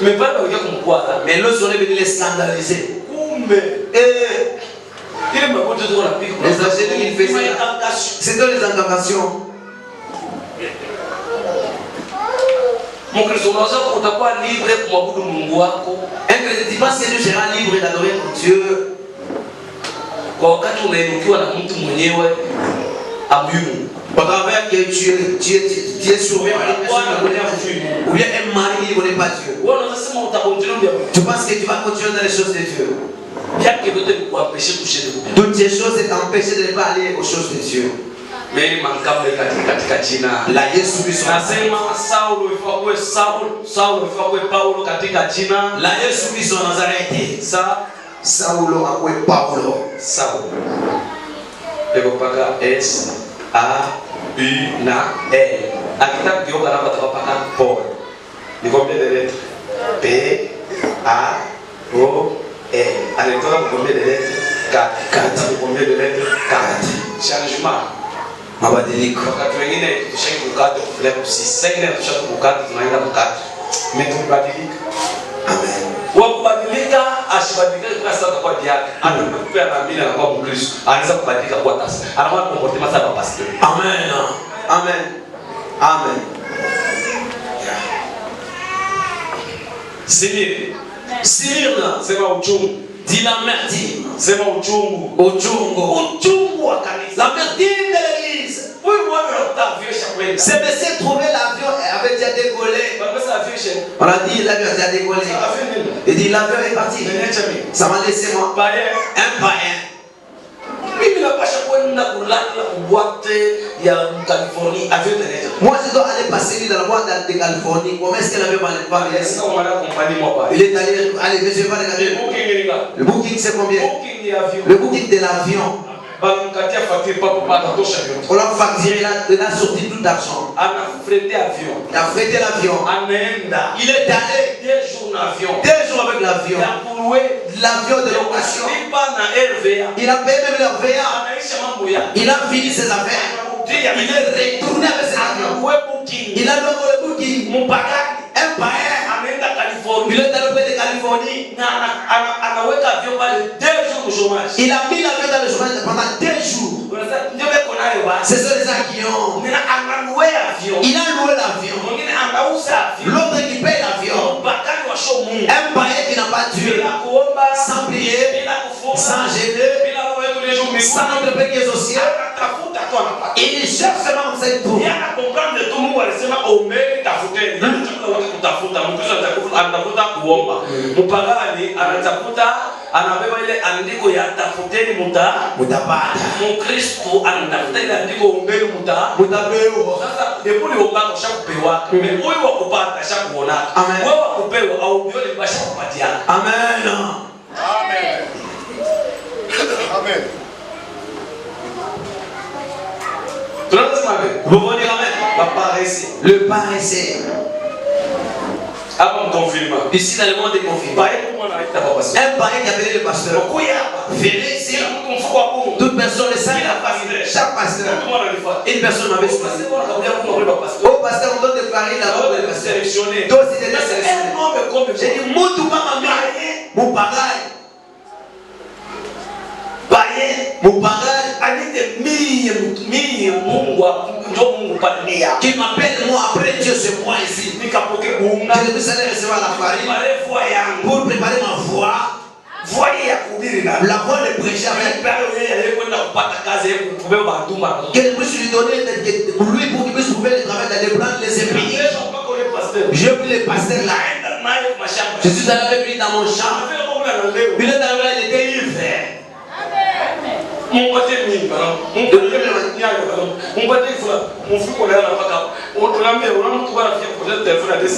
Mais pas le gars comme quoi. Mais l'autre on est venu les scandaliser. Les angéliques ils faisaient. C'était les incantations. Un chrétien, tu penses que tu seras libre d'adorer ton Dieu? Au travers que tu es sauvé par une personne ou bien un mari qui ne connaît pas Dieu. Tu penses que tu vas continuer dans les choses de Dieu? Toutes ces choses c'est empêché de ne pas aller aux choses de Dieu. La Yesu Kristo. Nasema Saulo ifakwe Saulo ifakwe Paulo katika jina la Yesu Kristo wa Nazareti. Saulo akwe Paulo. Saulo. Eko paka S A U na L. Akitaka kugeuka namba atakapaka Paul. Ni combien de lettres? P A O L. Alitoka combien de lettres? 4. Combien de lettres? 4. Changement. Mabadiliko. Wakati wengine tushaki kukata level 6. Sasa tushaki kukata tunaenda kukata. Mtubadilika. Amen. Wakubadilika ashibadilika kwa sababu kwa diaka. Anapokupea na mimi na kwa Mkristo. Anaweza kubadilika kwa tasa. Anakuwa comportement sana pastor. Amen. Amen. Amen. Sirina. Sema uchungu. Dis l'amertume. Sema uchungu. Uchungu wa kanisa. L'amertume de l'église. C'est monsieur trouver l'avion avait déjà décollé. On a dit l'avion a déjà décollé. Il dit l'avion est parti. Ça m'a laissé moi. Un païen. Moi je dois aller passer dans la boîte de Californie. Comment est-ce que l'avion va aller? Il est allé je vais pas regarder. Le booking c'est combien? Le booking de l'avion. On l'a facturé, il a sorti tout l'argent. Il a frété l'avion. Il est allé 2 jours avec l'avion. L'avion de location. Il a payé même l'RVA. Il a fini ses affaires. Il est retourné avec ses avions. Il a donné le booking. Un païen. Il est allé au pays de Californie. Il a mis l'avion dans le chômage pendant 2 jours. Ce sont les gens qui ont. Il a loué l'avion. L'autre qui paye l'avion. Un païen qui n'a pas Dieu. Sans prier, sans gêner, sans notre péché social. Il cherche seulement comme ça et tout. Anabeba ile andiko ya tafuteni mutapata. Mkristo anatafuta ile andiko ombeni mutapewa. Sasa depuis uomba ushakupewa. Wewe wakupata shakuona. Wewe wakupewa au uone bashakupatia. Amen. Amen. Amen. Tunasema vous voyez amen. Le paresseux. Ici dans le monde des confirmés. Un païen qui appelait le pasteur. Venez ici. Toute personne le sait. Chaque pasteur. Une personne m'avait choisi. Au pasteur, on doit déclarer d'abord le pasteur. Toi aussi, tu es sélectionné. J'ai dit, mon tout pas mon pareil. Mon pareil. Qui m'appelle moi après Dieu, c'est moi ici. Je vais recevoir la farine pour préparer ma voix. La voix de prêcher avec. Qu'elle puisse lui donner pour lui pour qu'il puisse trouver le travail d'aller prendre les épines. J'ai pris le pasteur là. Je suis allé avec lui dans mon champ. Il est arrivé, il était hiver. Mon côté mine, mon côté mon fou qu'on a là, on a mis, on a trouvé la fille pour le téléphone à $200.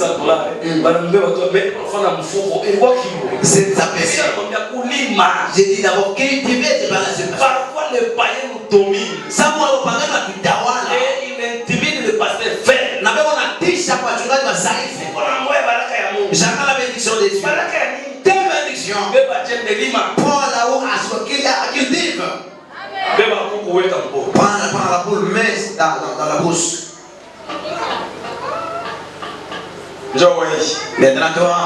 C'est sa personne. J'ai dit d'abord, quel tu veux te balancer? Parfois le païen nous domine. Ça moi le païen m'a dit d'avoir là. Et il intimide le pasteur fait. N'a pas on a dit chaque fois tu vas ça il fait. J'attends la bénédiction de Dieu. Tes bénédictions. Prends là-haut à ce qu'il y a qu'il vive. Prends la boule, mets dans la bouche. Maintenant toi,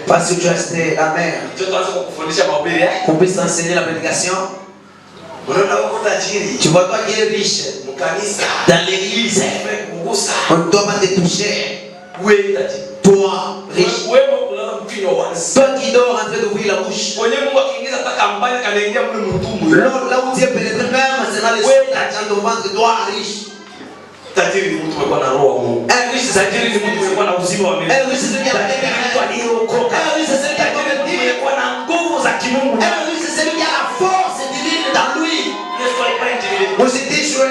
parce que tu as été la mère, qu'on puisse enseigner la prédication. Tu vois toi qui es riche dans l'église, on ne doit pas te toucher. Toi, riche. Toi qui dors en train d'ouvrir la bouche. Là où tu es pénétré, même c'est dans les dans ton ventre, toi riche. tajiri ni mtu mwenye na roho wa Mungu. Tajiri ni mtu mwenye na uzima wa milele. Tajiri ni mtu aliyeokoka. Mwenye na nguvu za kimungu. C'est lui qui a la force divine dans lui. Usitishwe.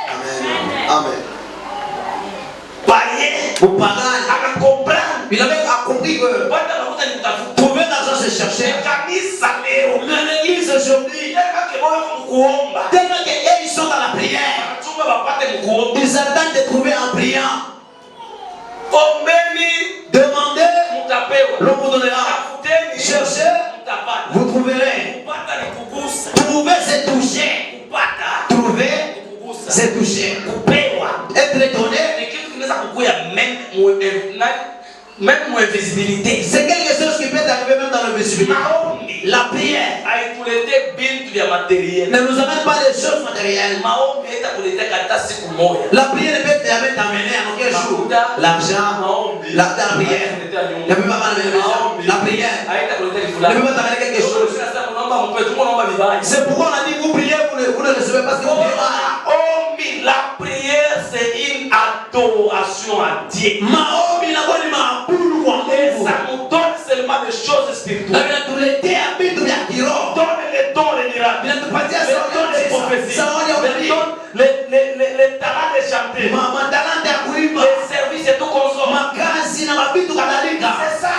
Amen. Amen. Il avait compris que trouver l'argent se chercher. Mais l'église aujourd'hui, tellement qu'ils sont dans la prière, ils attendent de trouver en priant. Demandez, l'on vous donnera. Cherchez, vous trouverez. Trouver, c'est toucher. Trouver, c'est toucher. Être étonné, même invisibilité. C'est quelque chose qui peut arriver même dans l'invisibilité. La prière ne nous amène pas des choses matérielles. La prière ne peut t'amener à aucun jour l'argent, la prière ne peut pas m'amener la prière ne peut pas t'amener quelque chose. C'est pourquoi on a dit vous priez, vous ne recevez pas ce que vous priez. La prière c'est une adoration à Dieu. Et ça nous donne seulement des choses spirituelles. Donne les dons, les miracles, les dons de prophétie, les talents de chanter, les services et tout consomme. C'est ça.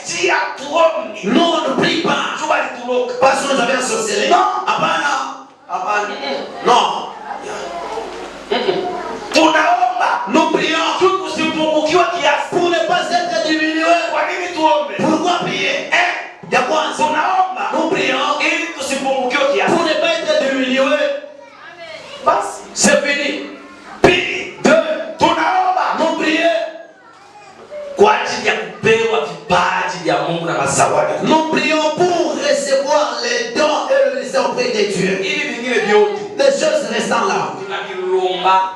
Si à toi, non, ne prie pas. Parce que nous avons sorcelé. Non. Non. Nous prions pour ne pas être diminués. Pourquoi prier? Nous prions pour ne pas être diminués. C'est fini. Nous prions. Nous prions pour recevoir les dons et le ministère auprès de Dieu. Les choses restant là.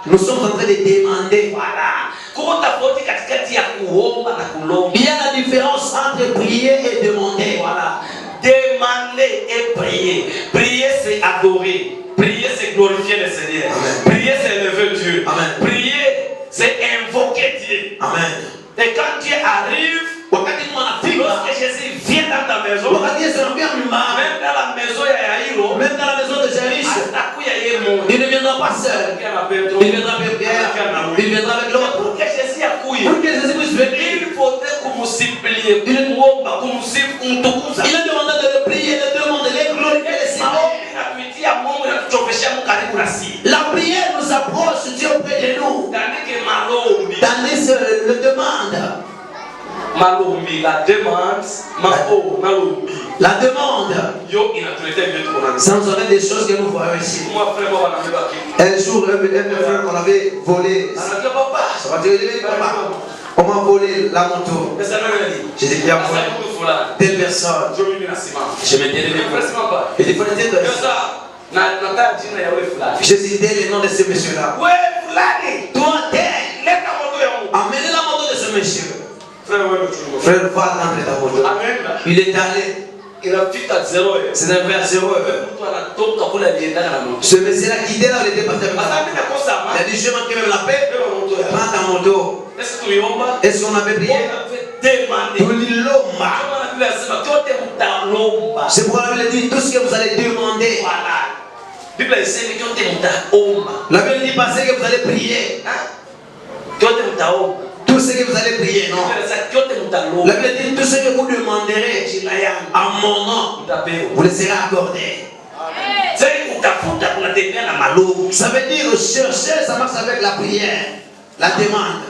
Nous sommes en train de demander. Il y a la différence entre prier et demander. Voilà. Demander et prier. Prier c'est adorer. Prier c'est glorifier le Seigneur. Amen. Prier c'est élever Dieu. Amen. Prier c'est invoquer Dieu. Amen. Et quand Dieu arrive, lorsque Jésus vient dans ta maison, même dans la maison de Yaïro, même dans la maison de Jairus, il ne viendra pas seul. Il viendra avec Pierre, il viendra avec l'autre. Pour que Jésus accouille, Pour que Jésus puisse venir, il faudrait que vous suppliez, il a demandé de le prier, de demander, de glorifier le Seigneur. La prière nous approche Dieu auprès de nous. Tandis que le demande. La demande. La demande. Ça nous amène des choses que nous voyons ici. Un jour, un frère qu'on avait volé. Ça va dire, papa, on m'a volé la moto. J'ai dit, qui a volé telle personne. Je me dis, il dit, j'ai cité le nom de ce monsieur-là. Toi, amenez la moto de ce monsieur. Frère, va attendre ta moto. Il est allé. C'est un vers 0. Ce monsieur-là qui était là, il était parti avec la moto. Il a dit, je manque même la paix. Prends ta moto. Est-ce qu'on avait prié? C'est pourquoi la Bible dit tout ce que vous allez demander. La Bible dit pas ce que vous allez prier. Tout ce que vous allez prier, non. La Bible dit tout ce que vous demanderez à mon nom, vous le serez accordé. Ça veut dire chercher, ça marche avec la prière, la demande.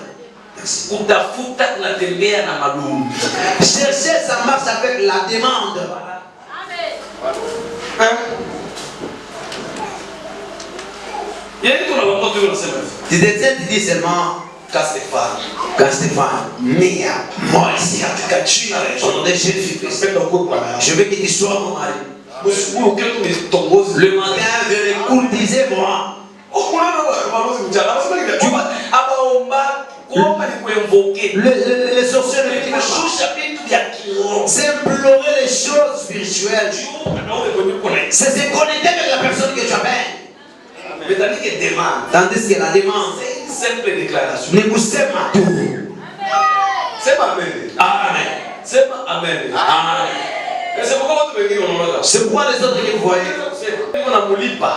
Chercher, ça marche avec la demande. Tu dis seulement quand Stéphane, Mia, moi ici, au nom de Jésus-Christ, je veux que tu sois mon mari. Le matin, je vais courtiser moi. Tu vois, les sorciers ne disent pas. C'est implorer les choses spirituelles. C'est se connecter avec la personne que tu appelles. Tandis que la demande, c'est une simple déclaration. ne vous sème à tout. C'est pas amen. Amen. C'est pas amen. Amen. C'est pourquoi les autres que vous voyez,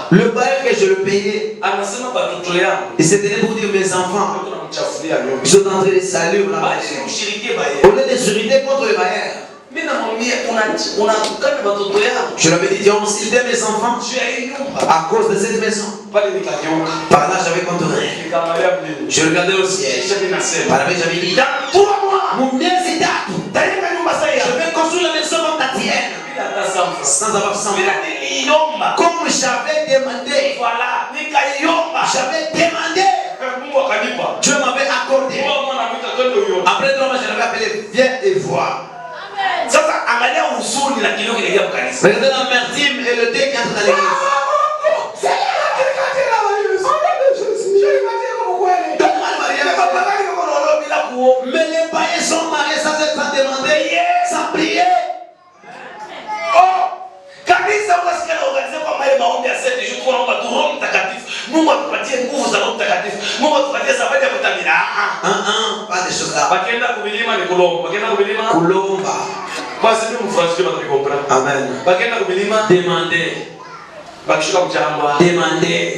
le bail que je le payais, et c'était pour dire mes enfants, ils sont en train de saluer la maison. Au lieu de s'irriter contre le bailleur, je leur ai dit, on insulté mes enfants à cause de cette maison. Par là, j'avais contourné. Je regardais au ciel. Par là, j'avais dit, dans 3 mois, mon bien c'est date. Je vais construire la maison comme ta tienne. Sans avoir sans. Comme j'avais demandé. Voilà. J'avais demandé. Dieu m'avait accordé. Après 3 mois, je l'avais appelé, viens et vois. Regardez l'amertume et le dé qui entre dans l'église. Mais les païens sont mariés sans être demandés, sans prier. Pas de choses là. Kulomba. Amen. Demander. Demander.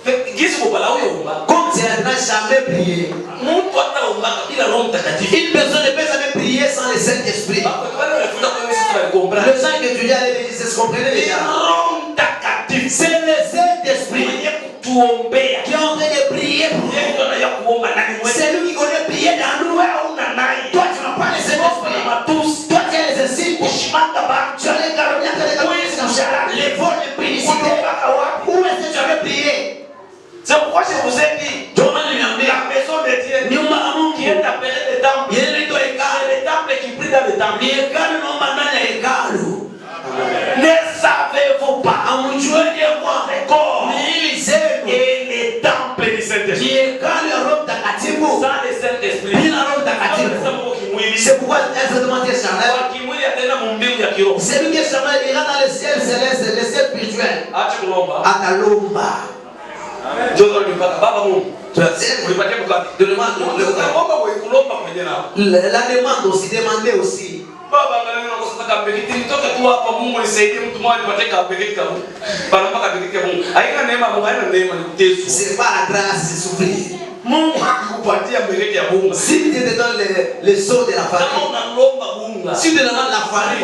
Comme tu n'as jamais prié, une personne ne peut jamais prier sans le Saint-Esprit. Le sang que tu dis à l'église, c'est ce qu'on comprenait déjà. C'est le Saint-Esprit qui est en train de prier pour nous. C'est lui qui connaît prier dans nous. Toi, tu n'as pas le Saint-Esprit. Toi, tu as les insignes. Tu as les caronières, les vols, les publicités. Où est-ce que tu avais prié? C'est pourquoi je vous ai dit, la maison de Dieu qui est appelée le temple, c'est le temple qui prie dans le temple. Ne savez-vous pas de corps et le temple du Saint-Esprit? Sans le Saint-Esprit. C'est pourquoi exactement Dieu charnel. C'est lui qui est charnel, il ira dans le ciel céleste, le ciel spirituel. Atalomba. La demande aussi, demander aussi. C'est pas la grâce, c'est souffrir. Si Dieu te donne les sauts de la farine, si tu te donnes la farine,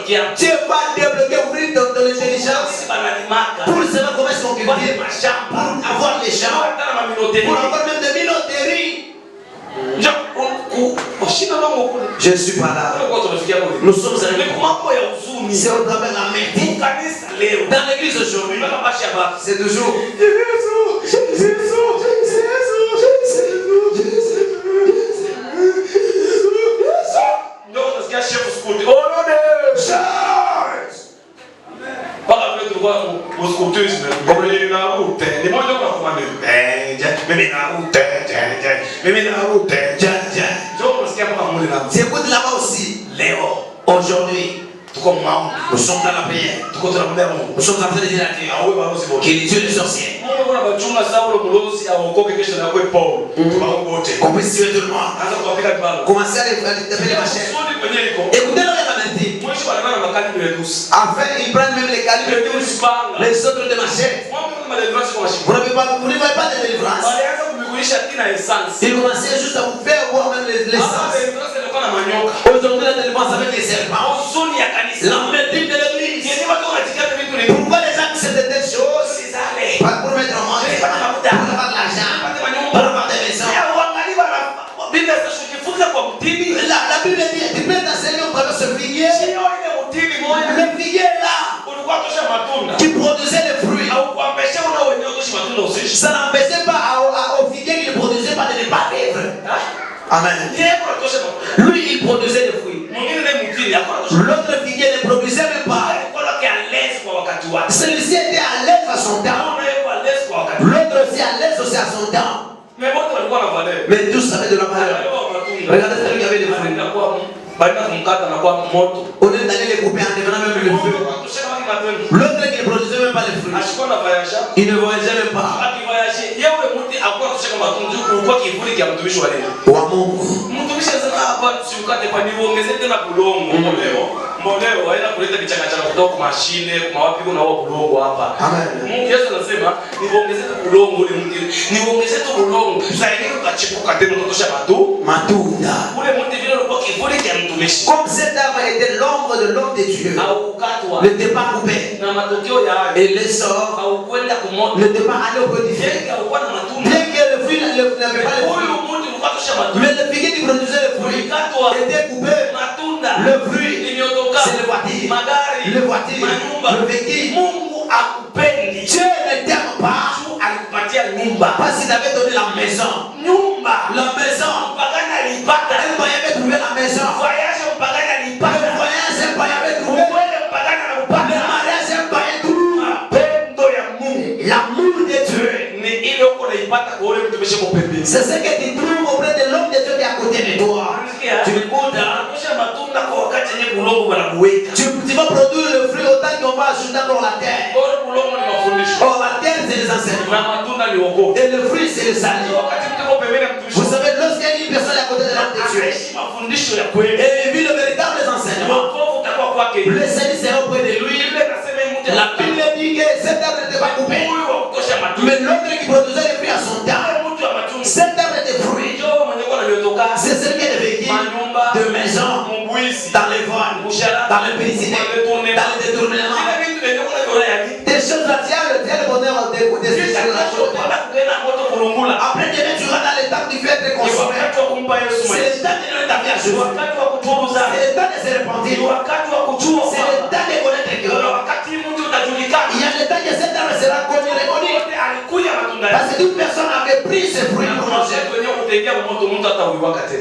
tu vas débloquer, ouvrir ton intelligence pour savoir comment est-ce qu'on cultive, pour avoir les champs, pour avoir même des minoteries. Je ne suis pas là. Nous sommes arrivés. C'est au travers de la médite. Dans l'église aujourd'hui, c'est toujours Jésus. J'écoute là-bas aussi. Léo, aujourd'hui, nous sommes dans la prière. Nous sommes en train de dire à Dieu qu'il est Dieu des sorciers. Qu'on puisse tuer tout le monde. Commencez à taper les machines. Écoutez leur dit. Enfin, ils prennent même les calibres de tous, les autres de machettes. Vous n'avez pas de délivrance. Ils commençaient juste à vous faire voir même l'essence. Aujourd'hui, la délivrance avec les serpents. L'embêtement de l'église. Pourquoi les gens acceptent de telles choses? Pas pour mettre en manger, pour avoir de l'argent, pour avoir des maisons. La Bible dit, tu peux t'enseigner au travers de ce figuier. Le figuier est là, qui produisait les fruits. Ça n'empêchait pas au figuier qui ne produisait pas de ne pas vivre. Amen. Lui, il produisait des fruits. L'autre figuier ne produisait même pas. Celui-ci était à l'aise à son temps. L'autre aussi à l'aise aussi à son temps. Mais tous avaient de la valeur. Regardez celui qui avait des fruits. On est allé les couper en devenant même le feu. L'autre qui ne produisait même pas les fruits, il ne voyageait même ilikuwa kivuli cha mtumishi wa neno wa Mungu. Mtumishi anasema hapa usiukate kwa niongezee tena bulongo mboleo haina kuleta kichakachaka kutoka kwa mashine kwa wapi kuna wao bulongo hapa. Amen. Mungu Yesu anasema niongezee tu bulongo niongezee tu bulongo zaidi ukachipuka tena utosha matunda. Ule mti vile ulikuwa kivuli cha mtumishi. Comme cet arbre était l'ombre de l'homme de Dieu. N'était pas coupé. Na matokeo ya et l'essor haukwenda kumoto. N'était pas allé au pot du feu. Haukuwa na matunda. Bien que le fruit n'avait pas les fruits. Mais le figuier qui produisait le fruit était coupé. Le fruit, c'est le voiture. Le voiture, le véhicule. Dieu ne t'aime pas parce qu'il avait donné la maison. La maison. Elle avait trouvé la maison. Le voyage, elle avait trouvé. Le mariage, elle avait trouvé. L'amour de Dieu. C'est ce que tu trouves auprès de l'homme de Dieu qui est à côté de toi. Tu m'écoutes? Tu vas produire le fruit autant qu'on va ajouter dans la terre. Or la terre c'est les enseignements. Et le fruit c'est le salut. Vous savez, lorsqu'il y a une personne à côté de l'homme de Dieu et il vit le véritable enseignement, le salut sera auprès de lui. La Bible dit que cet arbre n'était pas coupé, mais l'autre qui produisait les fruits à son temps, cet arbre était fruit. C'est celui qui est de véhicule, de maison, dans les vols, dans le publicité, dans le détournement. Des choses là, tiens le bonheur des choses. Après demain tu vas dans l'étape du fait être consommé. C'est le temps de donner ta vie à Jésus. C'est le temps de se repentir. C'est le temps de connaître Dieu. Il y a le temps que cet arbre sera connu et reconnu. Parce que toute personne avait pris ce fruit pour manger.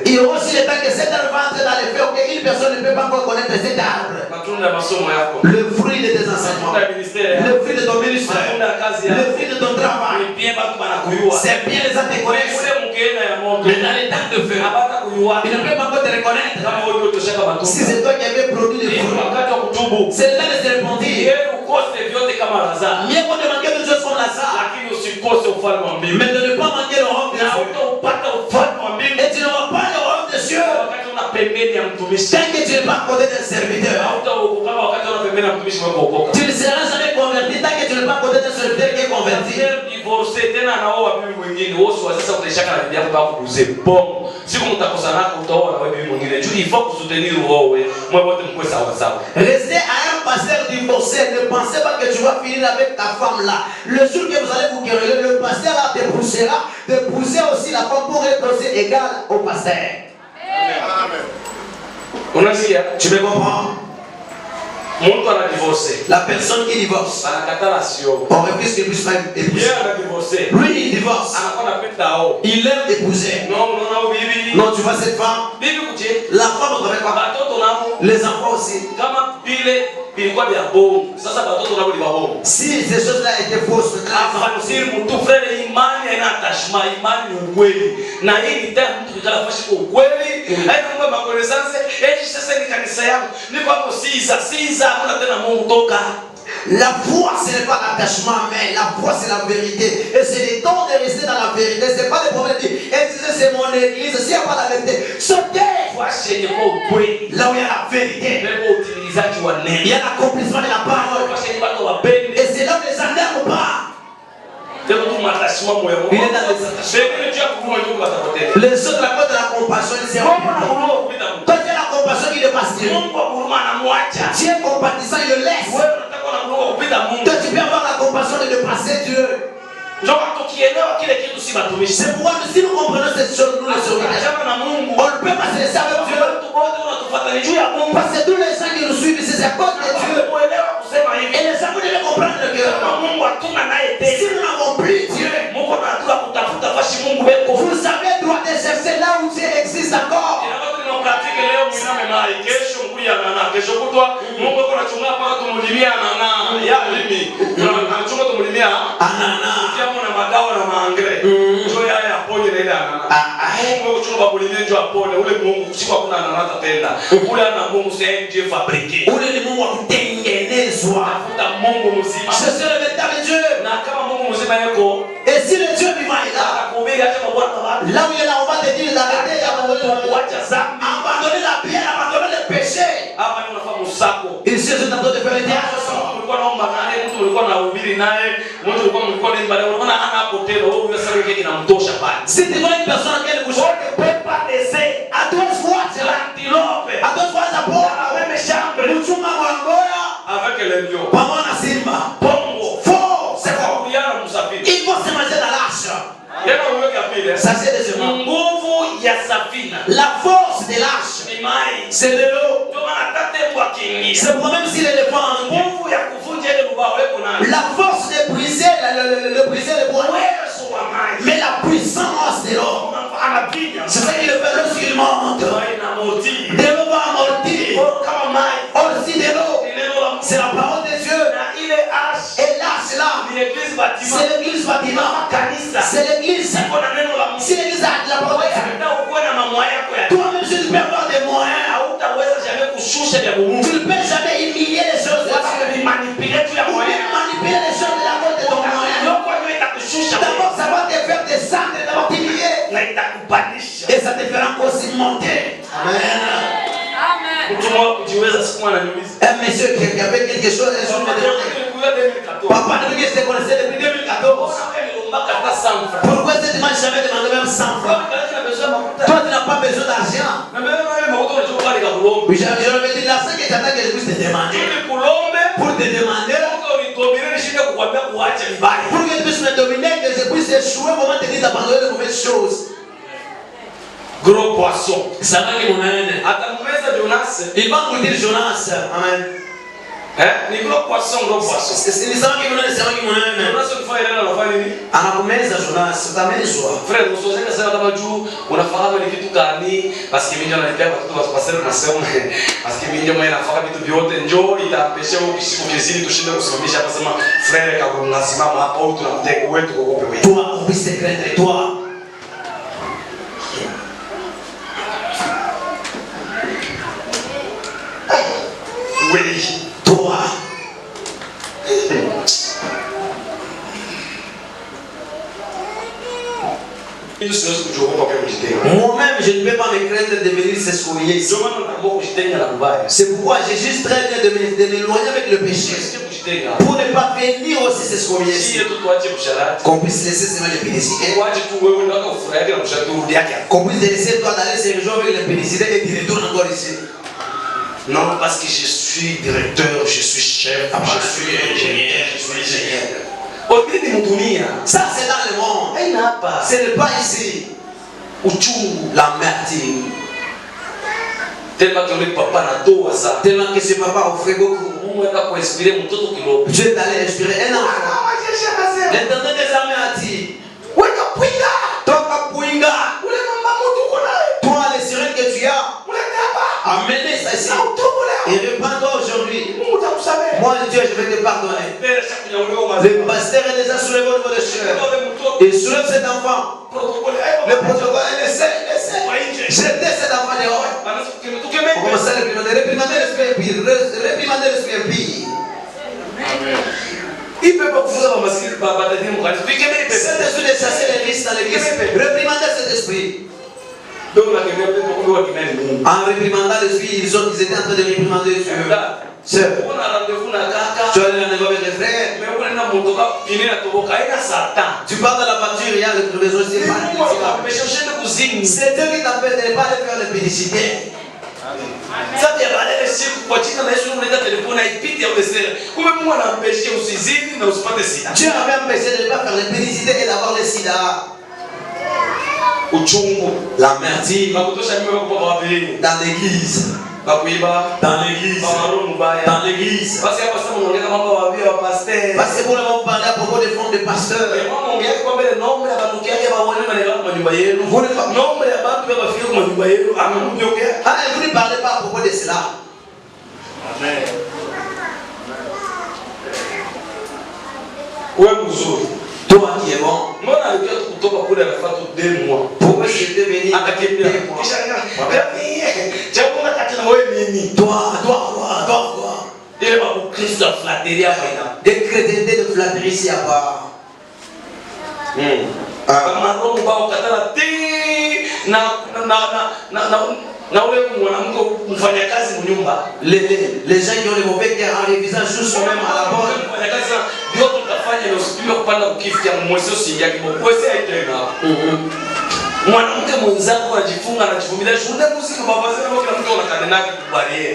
Il y aura aussi le temps que cet arbre va entrer dans les feux, qu'une personne ne peut pas encore connaître cet arbre. Le fruit de tes enseignements, le fruit de ton ministère, le fruit de ton travail. C'est bien les gens te connaissent. Mais dans les temps de feu, ils ne peuvent pas encore te reconnaître. Si c'est toi qui avais produit des fruits, c'est le temps de se répandre. Mieux vaut de manquer de choses comme Lazare, mais de ne pas manquer le royaume de Dieu. Et tu n'auras pas le royaume de Dieu tant que tu n'es pas côté d'un serviteur. Tu ne seras jamais converti tant que tu n'es pas côté d'un serviteur qui est converti. Restez à un pasteur divorcé, ne pensez pas que tu vas finir avec ta femme là. Le jour que vous allez vous quereller, le pasteur là te poussera de pousser aussi la femme pour être aussi égal au pasteur. Amen. Tu me comprends? La personne qui divorce, on refuse qu'il puisse pas épouser. Lui il divorce. Il aime épouser. Non, tu vois cette femme, la femme on travaille quoi? Les enfants aussi. Si ces choses là étaient fausses, la foi ce n'est pas l'attachement, mais la foi c'est la vérité. Et c'est le temps de rester dans la vérité. C'est pas le problème de dire c'est mon église, s'il n'y a pas la vérité, sautez là où il y a la vérité. Il y a l'accomplissement de la parole. Et c'est là où les gens n'aiment pas. Il est dans les autres, la cause de la compassion, ils seront. Toi tu as la compassion qui dépasse Dieu. Tu es compatissant, il le laisse. Toi tu peux avoir la compassion de dépasser Dieu. C'est pourquoi si nous comprenons cette chose, nous les serviteurs, on ne peut pas se laisser avec Dieu. Parce que tous les gens qui nous suivent, c'est à cause de Dieu. Et les gens, vous devez comprendre que si nous n'avons plus Dieu, vous avez droit de chercher là où Dieu existe encore. Et si le Dieu vivant est là, Là où il y en a, on va te dire d'arrêter et abandonner la pierre, abandonner le péché. Ici, je suis en train de faire le théâtre. Si tu vois une personne à laquelle vous chantez, à toi de voir avec les lions. ils vont se manger dans l'arche. Ça c'est deuxièmement. La force de l'arche, c'est de l'eau. C'est pour même si l'éléphant a la force de briser le bois. Mais la puissance de l'eau, c'est ça qui le fait lorsqu'il monte. De l'eau va amortir. Aussi de l'eau, c'est la parole de Dieu. Et l'arche là, c'est l'église bâtiment. C'est l'église. Si l'église a de la parole de Dieu, toi-même si tu peux avoir des moyens, tu ne peux jamais humilier les choses de Dieu. Manipuler les choses de la faute de ton moyen. D'abord ça va te faire descendre, d'abord t'humilier. Et ça te fera aussi monter. Amen. Un monsieur qui avait quelque chose, un jour me demandait, papa, depuis que je te connaissais depuis 2014, pourquoi tu ne m'as jamais demandé même 100 francs? Toi, tu n'as pas besoin d'argent. Oui, je vais dire l'argent que j'attends que je puisse te demander. Pour te demander, pour que tu puisses me dominer, que je puisse échouer, comment te dire d'abandonner de mauvaises choses. Gros poisson. Ça va que mon âne. Il va goûter Jonas. Amen. Ni gros poisson, gros poisson. Ni sama ki mon âne, sama ki mon âne. Jonas unafanya nini anafanya nini? Anakumeza Jonas, utamezwa. Frère, usozeka sana kama juu unafahamu ni kitu gani? Basi mimi ndio nalipia watoto wa pastor nasema. Basi mimi ndio mwenye nafahamu vitu vyote njoo itapesha ukizidi tushinde kusimamisha hapa sema frère kama unasimama hapa au tunamteka wetu kwa kope wewe. Toi, on puisse te craindre toi. Oui, toi. Moi-même, je ne peux pas me craindre de venir s'escouiller ici. C'est pourquoi j'ai juste très bien de m'éloigner avec le péché. Pour ne pas venir aussi s'escouiller ici. Qu'on puisse laisser seulement les pénicides. Qu'on puisse laisser toi d'aller se rejoindre avec les pénicides et tu retournes encore ici. Non, parce que je suis directeur, je suis chef, je suis ingénieur, Ça c'est dans le monde. Ce n'est pas ici. L'amertume. Tellement que ce papa offrait beaucoup. Dieu est allé inspirer un enfant. L'intendant des armées a dit, toi les sirènes que tu as, amenez ça ici. Et répands-toi aujourd'hui. Moi Dieu, je vais te pardonner. Le pasteur est déjà soulevé au niveau des cieux. Il soulève cet enfant. Le protocole est laissé. Jetez cet enfant dehors. On commence à réprimander l'esprit impie. Il ne peut pas pouvoir masquer le papa de Dieu. Cet esprit de chasser les risques dans l'église. Réprimandez cet esprit. En réprimandant l'esprit, ils étaient en train de réprimander Dieu. Sœur, tu as un rendez-vous avec les frères. Tu pars dans la voiture, il y a le besoin de c'est Dieu qui t'appelle de ne pas aller faire les pénicités. Dieu avait empêché de ne pas faire les pénicités et d'avoir le sida. L'amertume dans l'église. Dans l'église. Dans l'église. Parce que pour le moment, parler à propos des fonds de pasteurs. Vous ne parlez pas à propos de cela. Amen. Toi qui es bon. Pourquoi je t'ai venu avec 2 mois? Toi. Des crédits de flatterie ici à part. Kama bao katala ti na ule mwanamke mfanyakazi mnyumba. Les gens qui ont les mauvais cœurs en les visant juste même à la porte. Mfanyakazi ndio tutafanya leo usipime kupanda kukifikia mwezi usiingia kiboko. Wewe sasa tena. Mwanamke mwenzako anajifunga anajivumilia shule muziki baba zenu kila mtu anakanenaki kubarie.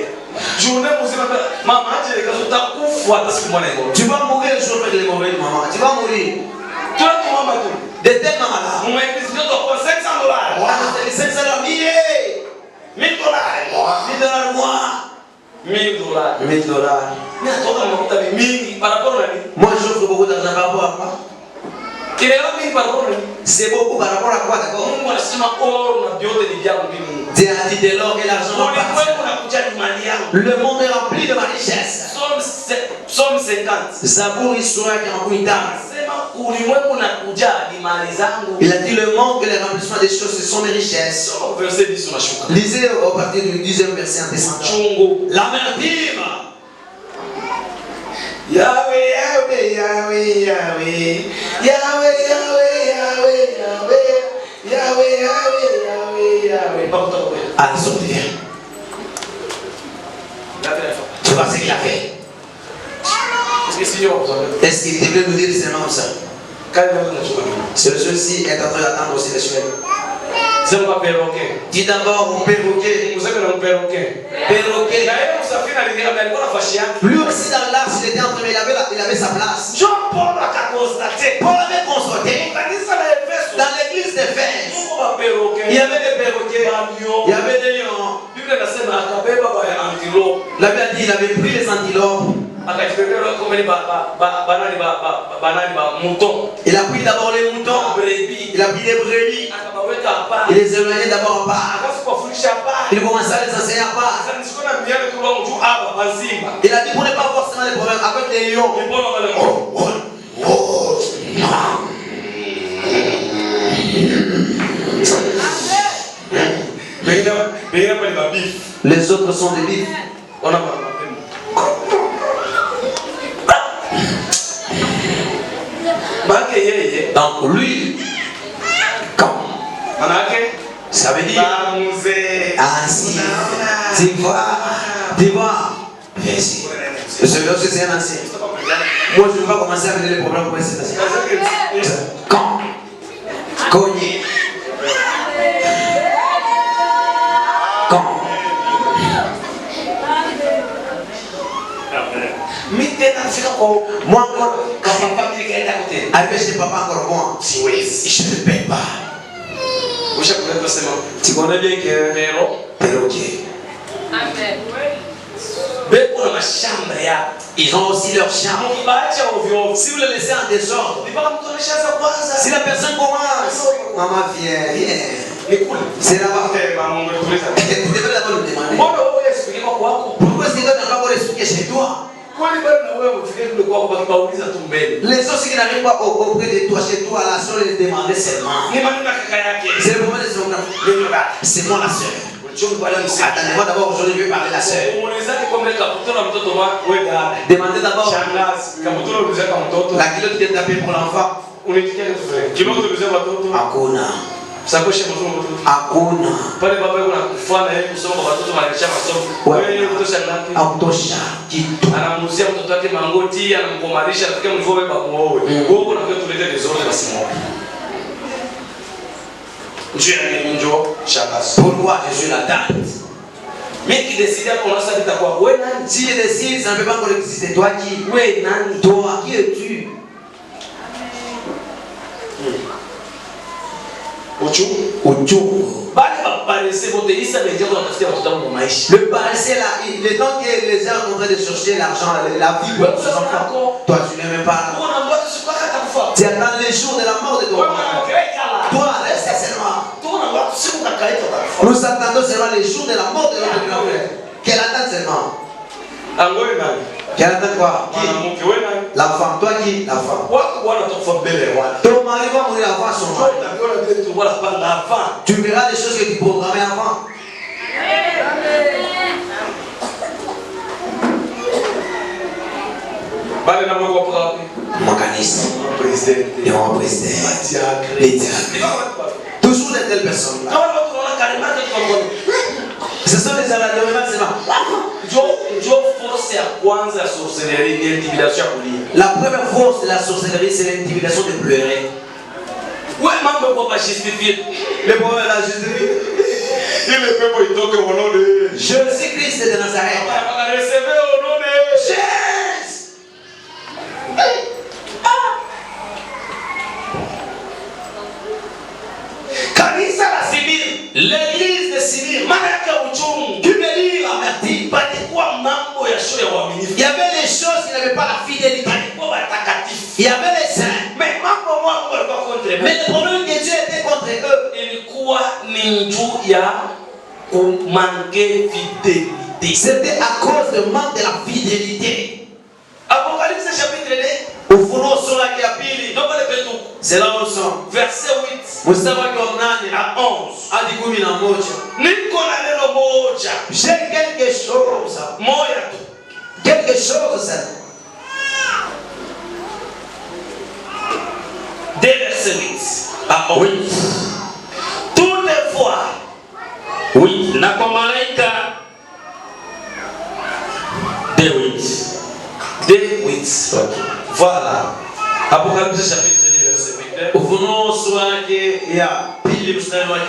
Journée muziki mama aje kazuta kufu hata siku moja hiyo. Tu vas mourir le jour avec les mauvais maman. Tu vas mourir. Tu vas ton maman tout. De tel maman là. Mon église de toi pour $500. Moi, c'est $500 $1000. $1000 moi. $1000. $1000. Mais toi on m'a dit mingi par rapport à lui. Moi j'offre beaucoup d'argent par rapport à quoi? C'est beaucoup par rapport à quoi d'accord? Dieu a dit de l'or et l'argent m'appartient. Le monde est rempli de ma richesse. Somme 50. Zabour Isura 48 ans. Il a dit le monde et le remplissement des choses, ce sont mes richesses. Lisez au partir du 10e verset en descendant. L'amertume. Yahweh, Yahweh, Yahweh, Yahweh, Yahweh, Yahweh, Yahweh, Yahweh, Yahweh, Yahweh, Yahweh. Allez, sortez, viens. Tu vois ce qu'il a fait? Est-ce qu'il devait nous dire seulement comme ça? C'est le seul-ci est en train d'attendre aussi le ciel. C'est pas perroquet. Dis d'abord mon perroquet. Vous savez le perroquet. Perroquet. Lui aussi dans l'arche, il était entre il avait sa place. Jean-Paul a constaté. Paul avait constaté. Dans l'église d'Éphèse, il y avait des perroquets. Il y avait des lions. La Bible a dit il avait pris les antilopes. Il a pris d'abord les moutons. Il a pris les brebis. Il les éloignait d'abord en part. Il commençait à les enseigner à part. Il a dit pour ne pas avoir seulement des problèmes avec les lions. Les autres sont des bifs. Donc lui, quand ça veut dire ainsi, tu vois, viens ici. Celui-là c'est un ancien. Moi je ne vais pas commencer à venir les problèmes pour cet ancien. Quand cogné. Quand moi encore, quand papa dit qu'elle est à côté, arrivé chez papa encore moi, si oui, je ne paie pas. Tu connais bien que perroquet. Amen. Ils ont aussi leur chambre. Si vous le laissez en désordre, si la personne commence, maman viens. C'est là-bas. Tu devrais d'abord le demander. Pourquoi est-ce que tu n'as pas expliquer chez toi? Les autres qui n'arrivent pas auprès de toi, chez toi, la soeur les demander seulement. C'est le moment de se demander. C'est moi la soeur. Attendez-moi d'abord, aujourd'hui je vais parler de la soeur. Demandez d'abord la culotte qui est tapée pour l'enfant. Hakuna. Hakuna. Hakutosha kitu. Anamuzia mtoto wake mangoti, anamkomarisha katika mvua baba muoe. Wewe unakuja tulete desordre basi muoe. Pourquoi je suis la tante? Mais qui décide à commencer à dire quoi? Si je décide, ça ne peut pas encore exister. Toi qui? Oui, Nani. Toi qui es-tu? Le paresseux là, le temps que les gens sont en train de chercher l'argent, la vie pour ses enfants, toi tu n'aimes pas. Tu attends les jours de la mort de ton enfant. Toi, reste seulement. Nous attendons seulement les jours de la mort de notre grand-mère. Quelle attend seulement? Quelle attend quoi? La femme, toi qui? La femme. Ton mari va mourir avant son mari. Tu verras des choses que tu programmais avant. Makanisa. les rois présidents, les diacres. Toujours de telles personnes-là. Ce sont les aladéments. La première force de la sorcellerie, c'est l'intimidation de pleurer. Ouais, maman, on va justifier. Le problème de la justifier. Il est fait pour y toquer au nom de Jésus-Christ de Nazareth. Recevez au nom de Jésus. Kanisa la Simir, l'église de Simir, manaka uchungu. Tu me lis l'amertume. Palikuwa mambo ya shule ya uaminifu. Il y avait les choses qui n'avaient pas la fidélité. Palikuwa watakatifu. Il y avait les saints. Mais mambo Mungu alikuwa contre eux. Mais le problème que Dieu était contre eux. Ilikuwa ni njuu ya kumanque fidélité. C'était à cause du manque de la fidélité. Apocalypse chapitre 2. Ufunuo sura ya pili. C'est là où nous sommes. Verset 8. Mstari wa 8 à 11. hadi 11. Niko na neno moja. J'ai quelque chose. Moja tu. Quelque chose. Dès verset 8 à 11. Oui. Toutefois. Oui. Na kwa malaika. Dès 8. Dès 8. Okay. Voilà. Apocalypse chapitre 2 verset 8. Ufunuo sura ya pili mstari wa 8.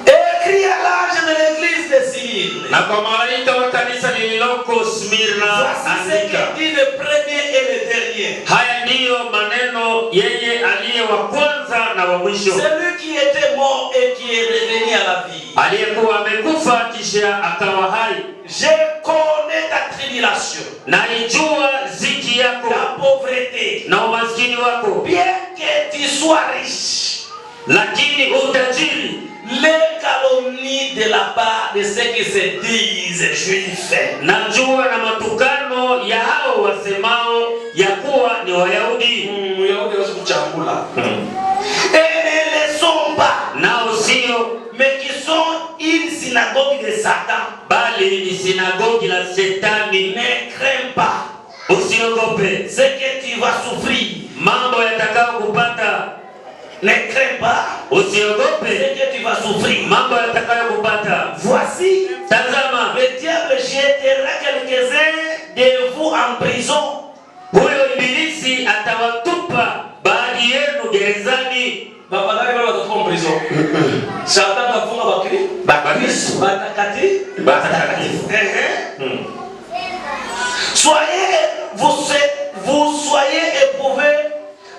Écrit à l'ange de l'église de Smyrne. Na kwa malaika wa kanisa lililoko Smirna andika. Dit le premier et le dernier. Haya ndiyo maneno yeye aliye wa kwanza na wa mwisho. Celui qui était mort et qui est revenu à la vie. Aliyekuwa amekufa kisha akawa hai. Je connais ta tribulation. Naijua ziki yako. Ta pauvreté. Na umaskini wako. Bien que tu sois riche. Lakini utajiri. Les calomnies de la part de ceux qui se disent juifs. Najua na matukano ya hao wasemao ya kuwa ni Wayahudi. Wayahudi wasi kuchambula. Et ne le sont pas. Nao sio. Mais qui sont une synagogue de Satan. Bali ni synagogue la Shetani. Ne crains pas. Usiogope. Ce que tu vas souffrir. Mambo yatakao kupata. Ne crains pas. Usiogope. Ce que tu vas souffrir. Mambo yatakayo kupata. Voici. Tazama. Le diable jettera quelques-uns de vous en prison. Huyo ibilisi atawatupa baadhi yenu gerezani. Baba gani baba watoto en prison? Satan afunga bakri. Bakristo. Batakati. Batakati. Vous soyez éprouvés,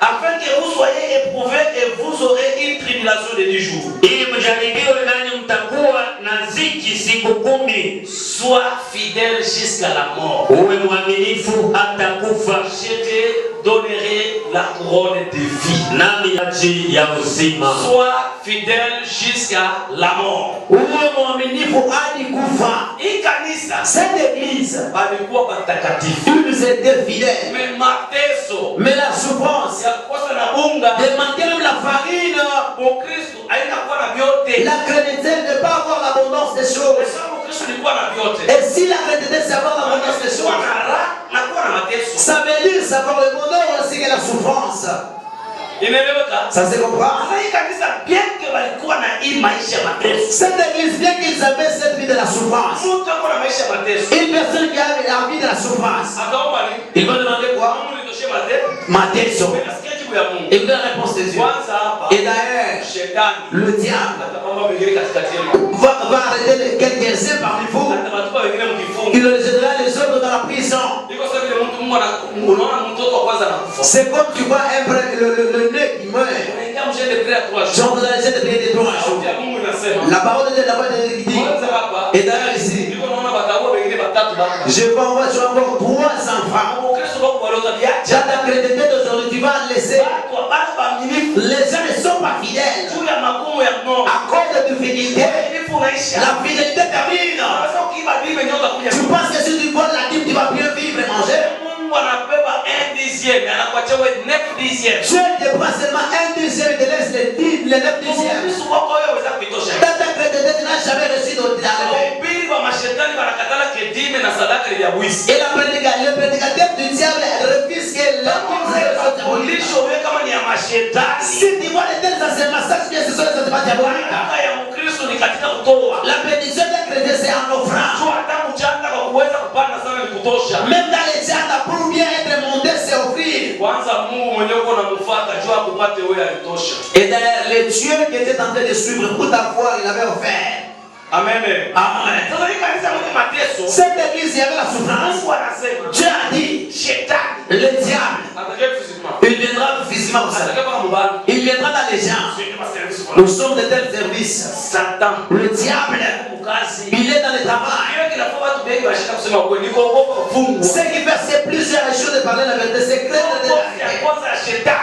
afin que vous soyez éprouvés et vous aurez une tribulation de 10 jours. Ili mjaribiwe nanyi mtakuwa na ziki siku 10. Sois fidèle jusqu'à la mort. Uwe mwaminifu hata kufa. Je te donnerai la couronne de vie. Nami taji ya uzima. Sois fidèle jusqu'à la mort. Uwe mwaminifu hadi kufa. Hii kanisa, cette église, balikuwa batakatifu. Ils étaient fidèles. Mais mateso, mais la souffrance, ya kukosa na unga, de manquer même la farine, pour Kristo haina kuwa na vyote. La chrétienté ne peut pas avoir l'abondance des choses. Et si la chrétienté c'est avoir l'abondance des choses, ça veut dire savoir le bonheur aussi que la souffrance. Ça se comprend? Cette église, bien qu'ils avaient cette vie de la souffrance, une personne qui a la vie de la souffrance, il va demander quoi? Mateso. Et vous avez la réponse de Dieu. Et d'ailleurs, le diable va arrêter quelques-uns parmi vous. Il les jettera les autres dans la prison. C'est comme tu vois le nez qui meurt. Genre dans les jeunes de prier de 3 jours. La parole de Dieu d'abord dit. Et d'ailleurs ici, je vais avoir 3 enfants. Dans ta chrétienté d'aujourd'hui, tu vas laisser. Les gens ne sont pas fidèles. À cause de fidélité, la fidélité termine. Tu penses que si tu voles la dîme, tu vas bien vivre et manger. Dieu te prend seulement 1/10 et te laisse les 9 dixièmes. Dans ta chrétienté, tu n'as jamais reçu d'arrêt. Et le prédicateur du diable refuse que la dîme mafundisho wewe kama ni ya mashetani. Si tu vois les tels enseignements, ça bien ce sont les enseignements diaboliques. Baraka ya Mkristo ni katika kutoa. La bénédiction d'un chrétien c'est en offrant. Tu hata mchanga kwa kuweza kupanda sana ni kutosha. Même dans les jardins, pour bien être monté, c'est offrir. Kwanza Mungu mwenyewe uko unamfuata jua kupate wewe alitosha. Et d'ailleurs, le Dieu qui était en train de suivre pour t'avoir, il avait offert. Amen. Amen. Sasa hii kanisa mwenye mateso. Cette église, il y avait la souffrance. Mungu anasema. Dieu a dit, Shetani. le diable, Atakaye physiquement. il viendra physiquement au Atakaye kama mbali. Il viendra dans les gens. Nous sommes de tels services. Satan. Le diable, il est dans le travail. Ce qui fait, c'est plusieurs choses de parler la vérité secrète.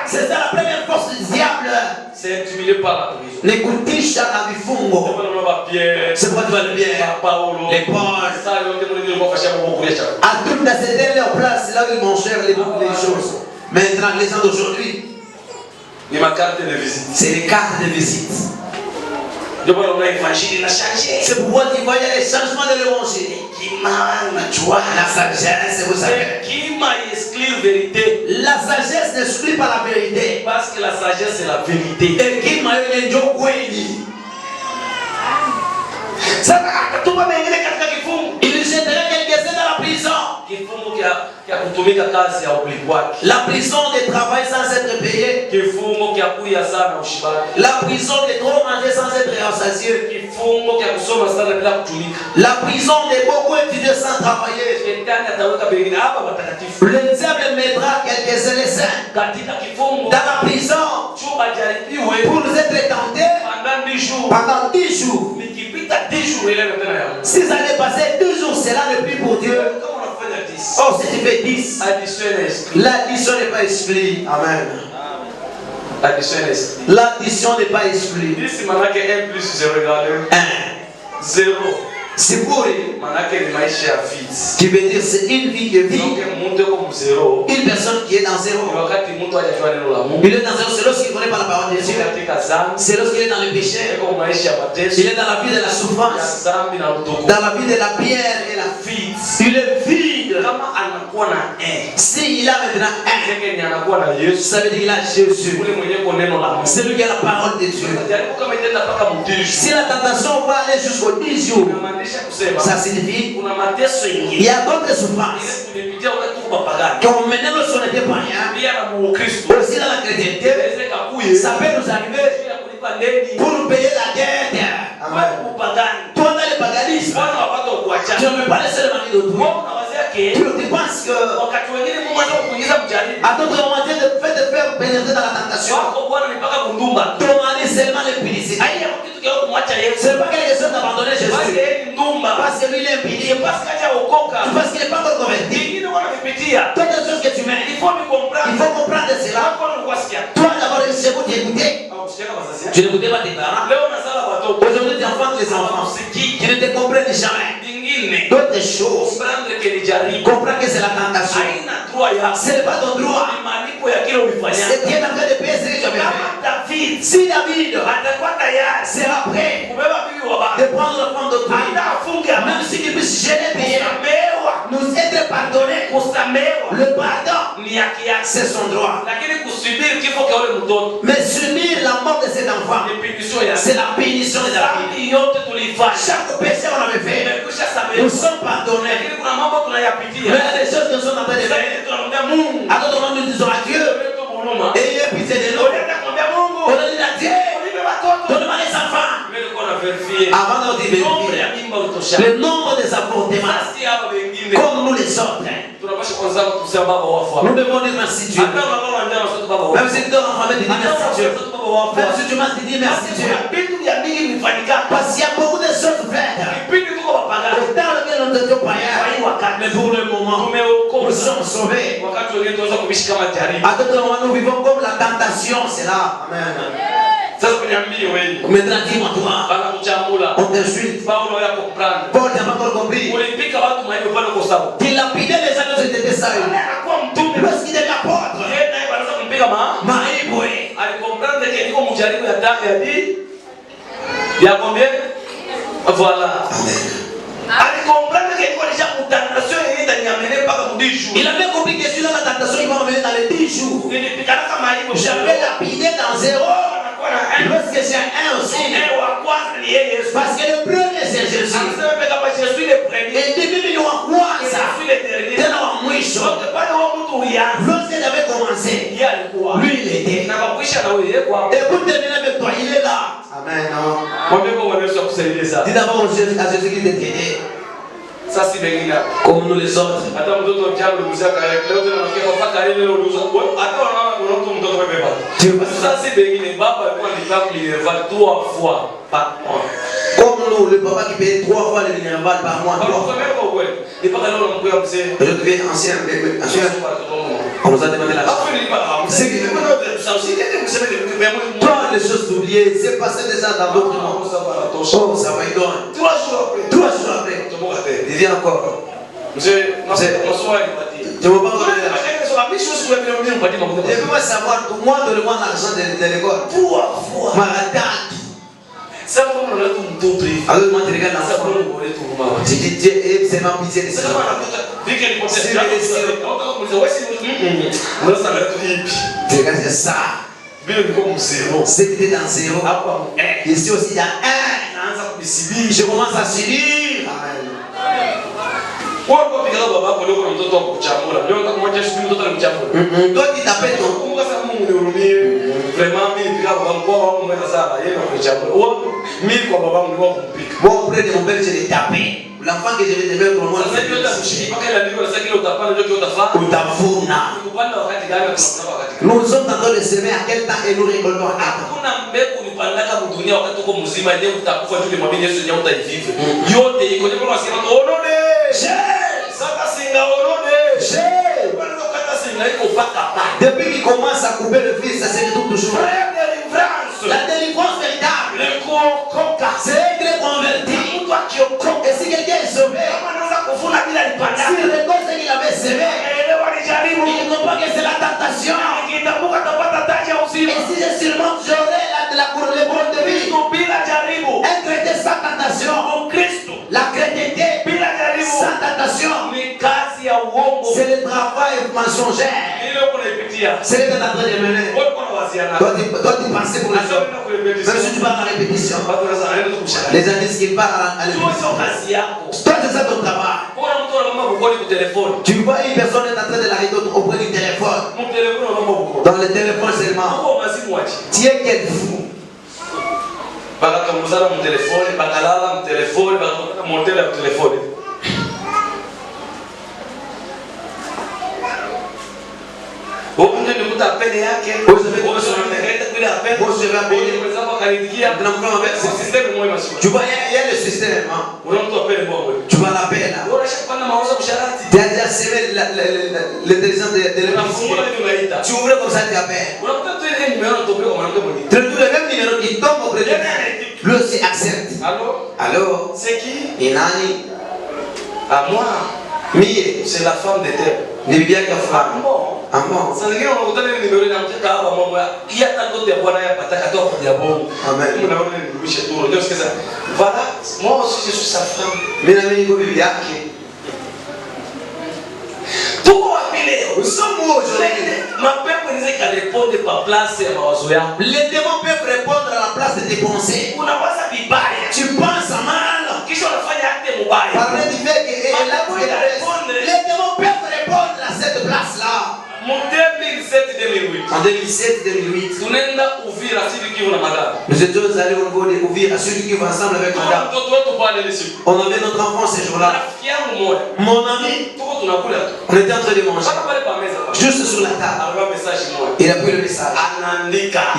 C'est ça la première force du diable. C'est intimidé par la prison. Nekutisha na vifungo. C'est pas toi le bien. Les Paul. À toutes les c'était leur place, là où ils mangèrent les choses. Maintenant, les gens d'aujourd'hui, c'est les cartes de visite. C'est pourquoi tu voyais les changements de l'évangile. La sagesse, vous savez. La sagesse n'exclut pas la vérité. Parce que la sagesse c'est la vérité. Et qui m'a eu un joke Wendy. Il jetterait quelques-uns dans la prison. La prison de travail sans être payé. La prison de trop manger sans être rassasié. La prison de beaucoup étudier sans travailler. Le diable mettra quelques éléments dans la prison pour nous être tentés pendant 10 jours. Si ça allait passer 2 jours, c'est là le plus pour Dieu. Oh, si tu fais 10, l'addition n'est pas exclue. Amen. L'addition n'est pas exclue. 1 plus 0 égale 0. C'est pour lui. Qui veut dire c'est une vie qui vit. Une personne qui est dans 0. Il est dans 0, c'est lorsqu'il ne connaît pas la parole de Dieu. C'est lorsqu'il est dans le péché. Il est dans la vie de la souffrance. Dans la vie de la pierre et la vide. Il est vide. S'il a maintenant 1, ça veut dire qu'il a Jésus. C'est lui qui a la parole de Dieu. Si la tentation va aller jusqu'au 10 jours, ça signifie il y a d'autres souffrances qu'on menait lorsqu'on était païen. Aussi dans la chrétienté, ça peut nous arriver pour nous payer la dette. Toi dans le paganisme, tu ne peux pas laisser le mari d'autrui. Tu penses que à d'autres moments Dieu te fait te faire pénétrer dans la tentation. Ton mari seulement le publicité. C'est pas quelque chose d'abandonner Jésus. Parce que lui il est impuni. Parce qu'il n'est pas encore converti. Toutes les choses que tu mets, il faut comprendre cela. Toi d'abord, c'est vous qui écoutez. Tu n'écoutais pas tes parents. Aujourd'hui tu enfantes les enfants qui ne te comprennent jamais. D'autres choses. Comprends que c'est la tentation. Ce n'est pas ton droit. C'est Dieu en train de payer ce que tu as fait. Si David sera prêt de prendre le fond d'autrui, même si tu puisses gêner payer, nous être pardonnés, le pardon, c'est son droit. Mais subir la mort de cet enfant, c'est la pénition de David. Chaque péché on avait fait, nous sommes pardonnés. Mais il y a des choses que nous sommes en train de faire. À d'autres moments, nous disons à Dieu, ayez pitié de nous. On a dit à Dieu, donne-moi les enfants. Avant de vérifier le nombre des avortements, comme nous les autres, nous devons dire merci Dieu. Même si tu dois en famille, dis merci Dieu. Même si tu m'as dit merci Dieu. Parce qu'il y a beaucoup de choses faites. Dans lequel nous étions païens, mais pour le moment, nous sommes sauvés. À d'autres moments, nous vivons comme la tentation, c'est là. Amen. Maintenant, dis-moi toi, on t'insulte. Paul n'a pas encore compris. Il lapidait les gens qui étaient seuls. Lorsqu'il est apôtre, Marie Boué. Il y a combien? Voilà. Amen. Alikomprendre que ilikuwa nisha kutangazo yeye ndani ya mpaka 10 jours. Il a même compris que celui-là, la tentation, il va m'amener dans les 10 jours. J'avais lapidé dans 0. Lorsque j'ai un aussi. Parce que le premier c'est Jésus. Et depuis nous on croit ça. Lorsque j'avais commencé, lui il était. Et pour terminer avec toi, il est là. Amen. Dis d'abord à Jésus qu'il t'ait aidé. Ça c'est bien. Comme nous les autres. Ça c'est bien. Trois fois par mois. Comme nous, le papa qui paye 3 fois le minéral par mois. Je deviens ancien. On nous a demandé la chose. Toi, les choses oubliées, c'est passé déjà dans d'autres mondes. Oh, ça va, il donne. 3 jours après. Il vient encore. Je ne veux pas savoir, pour moi, donne-moi l'argent de l'école. 3 fois. Ma date. Alors, moi, tu regardes l'enfant. Tu dis, Dieu, c'est ma pitié de ça. Tu regardes, c'est ça. C'est que tu es dans 0. Ici aussi, il y a 1. Je commence à subir. Toi qui t'appelles ton bon, auprès de mon père, je l'ai tapé. L'enfant que je vais te mettre pour moi, c'est nous sommes en train de semer à quel temps et nous récoltons à quel depuis qu'il commence à couper le fils, ça se retrouve toujours. La délivrance véritable. C'est être converti. Et si quelqu'un est sauvé, s'il récolte ce qu'il avait semé, il ne comprend pas que c'est la tentation. Et si je surmonte, j'aurai le bol de vie. Être chrétien sans tentation. La chrétienté sans tentation. C'est le travail mensonger. C'est le temps en train de mener. Toi tu pensais pour les autres. Même si tu parles en répétition. Les gens disent qu'ils parlent à répétition. Toi c'est ça ton travail. Tu vois une personne est en train de l'arrêter auprès du téléphone. Dans le téléphone seulement. Tu es quel fou. Mon téléphone. Tu vois, il y a le système. Tu vas l'appeler là. Tu as déjà semé l'intelligence de l'électricité. Tu ouvres comme ça, tu appelles. Tu trouves le même numéro qui tombe auprès de lui. Lui aussi accepte. Allô? C'est qui? Inani. À moi. Mie. C'est la femme de terre. Ni bibi yake fulani. Amen. Sasa ngine unakuta ile nimero ina mtaka hapa mama. Iya tango ya bwana ya pataka toka kwa bongo. Amen. Unaona nirudishe tu. Ndio sikiza. Voilà, moi aussi je suis sa femme. Mimi na mimi niko bibi yake. Tuko wapi leo? Usomo aujourd'hui. Mapepo inaweza karepond par place ya mawazo yako. Les démons peuvent répondre à la place de tes pensées. Unawaza vibaya. Tu penses mal. Kisha unafanya acte mubaya. Parler du fait que les démons peuvent répondre à cette place-là. En 2007-2008. En 2007-2008. Tunaenda Uvira sisi kivu na madame. Nous étions allés au niveau de Uvira celui qui va ensemble avec madame. On avait notre enfant ce jour-là. Mon ami, on était en train de manger. Juste sur la table. Il a pris le message.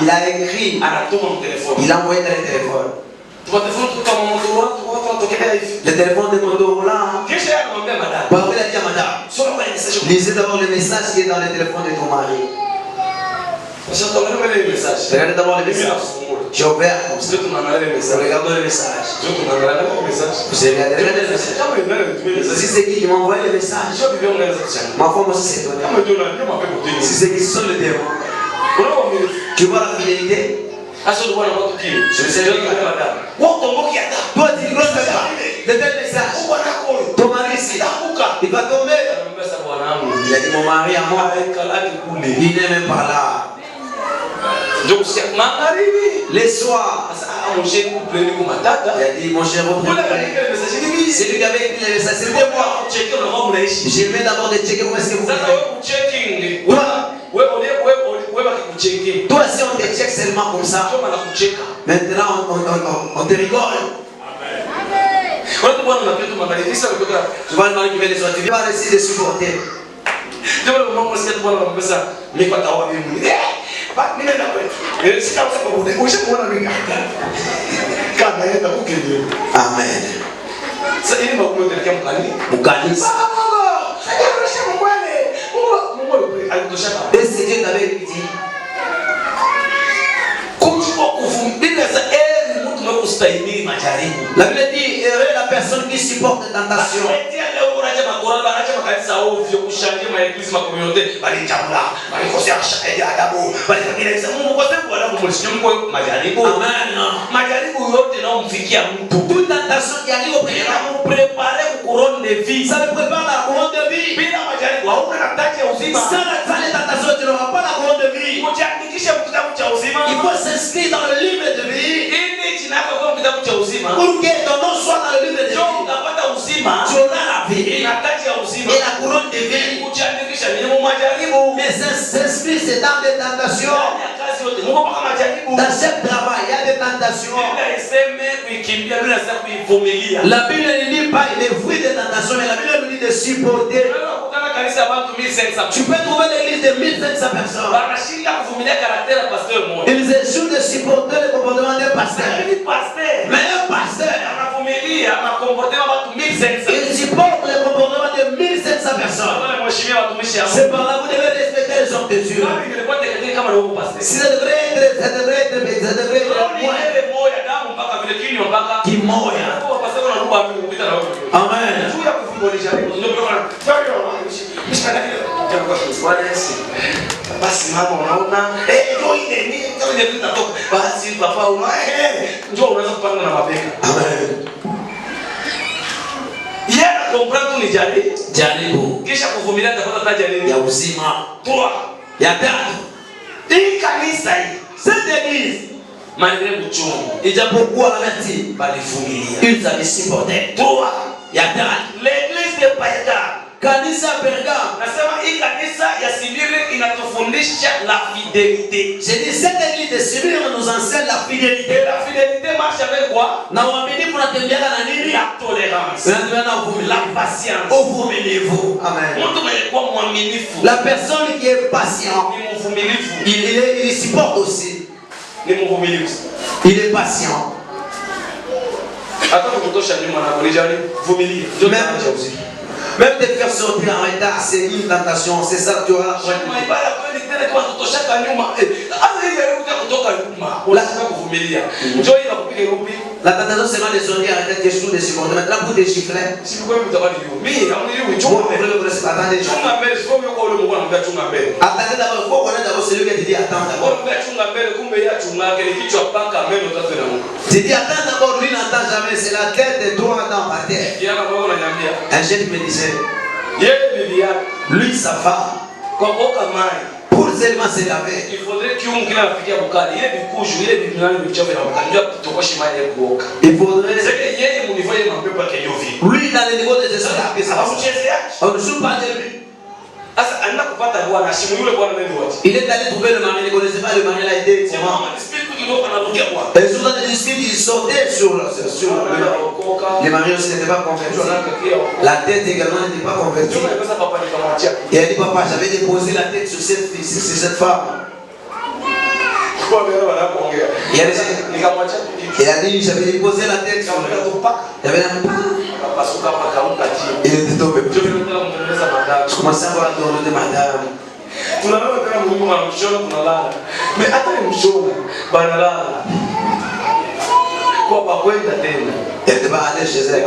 Il a écrit. Il a envoyé dans le téléphone. Le téléphone de Motorola. Parole a dit à madame. Lisez d'abord le message qui est dans le téléphone de ton mari. Regardez d'abord le message. J'ai ouvert comme ça. Regardez le message. Vous avez regardé le message. Si c'est qui m'a envoyé le message. Ma femme aussi s'est donnée. Si c'est qui sont les démons. Tu vois la fidélité. Je sais pas. Toi, tu ne pas. de tel message. Ton mari ici, il va tomber. Il a dit mon mari à moi, il n'est même pas là. Les soirs, il a dit mon cher, c'est lui qui avait écrit le message, c'était moi. Je vais d'abord de checker comment est-ce que vous faites. Toi, si on te check seulement comme ça, maintenant on te rigole. Tu vois le mari qui vient de sortir, tu vas essayer de supporter. Amen. Et c'est Dieu t'avait dit. La Bible dit, heureux la personne qui supporte la tentation. Toute tentation qui arrive au préparer une couronne de vie. Ça me prépare la couronne de vie. Sans la tentation, tu n'auras pas la couronne de vie. Il faut s'inscrire dans le livre de vie. Pour que ton nom soit dans le livre de vie. Tu auras la vie et la couronne de vie. Mais s'inscrire, c'est dans des tentations. Dans ce travail, il y a des tentations. La Bible ne dit pas il est fruit des tentations, mais la Bible nous dit de supporter. Tu peux trouver l'église de 1500 personnes. Ils échouent de supporter le comportement d'un pasteur. Mais un pasteur, il supporte le comportement de 1500 personnes. C'est par là que vous devez respecter les hommes de Dieu. Ça devrait être qui moya. Amen. Basi mama unaona ndio ile basi papa unaona ndio unaweza kupanga na mabega. Amen. Yeye comprendre ni jaribu. Kisha kuvumilia tapata jaribu ya uzima. 3 ya 3. Hii kanisa hii, cette église malgré uchungu, ijapokuwa wanati balivumilia. Ils avaient supporté. 3 ya 4. L'église de Pergame. Kanisa Pergame. Nasema hii kanisa ya Sibiri inatufundisha la fidélité. J'ai dit cette église de Sibiri nous enseigne la fidélité. Et la fidélité marche avec quoi? Na uaminifu unatembea na nini? La tolérance. La patience. Uvumilivu. Amen. Mtu mwenye kuwa mwaminifu. La personne qui est patient. Ni mvumilivu. Il supporte aussi. Ni mvumilivu. Il est patient. Hata kutosha nyuma na kulijali vumilia. Même te faire sortir en retard, c'est une tentation. C'est ça que tu auras. La tentation, c'est mal de sortir en retard, tu de supporter. Maintenant, pour te gifler. Attendez d'abord, il faut connaître d'abord celui qui te dit attends d'abord. Tu dis attends d'abord, lui n'attend jamais, c'est la tête de toi dans par terre. Un jeune me disait, lui sa femme, pour seulement se laver, il faudrait qu'il y ait un bukali, il y ait du couche, il y ait du blanc, il y ait du lui dans le niveau de Jésus, on ne joue pas de lui. Il est allé trouver le mari, il ne connaissait pas le mari, il a été comment? Et souvent des disputes, il sautait sur le les maris aussi n'étaient pas convertis. La tête également n'était pas convertie. Et elle dit papa, j'avais déposé la tête sur cette fille, sur cette femme. Il a dit j'avais déposé la tête sur le. Il y avait un pas. Il était tombé. Je commençais à voir le nom de madame. Mais attends, elle était pas allée chez elle.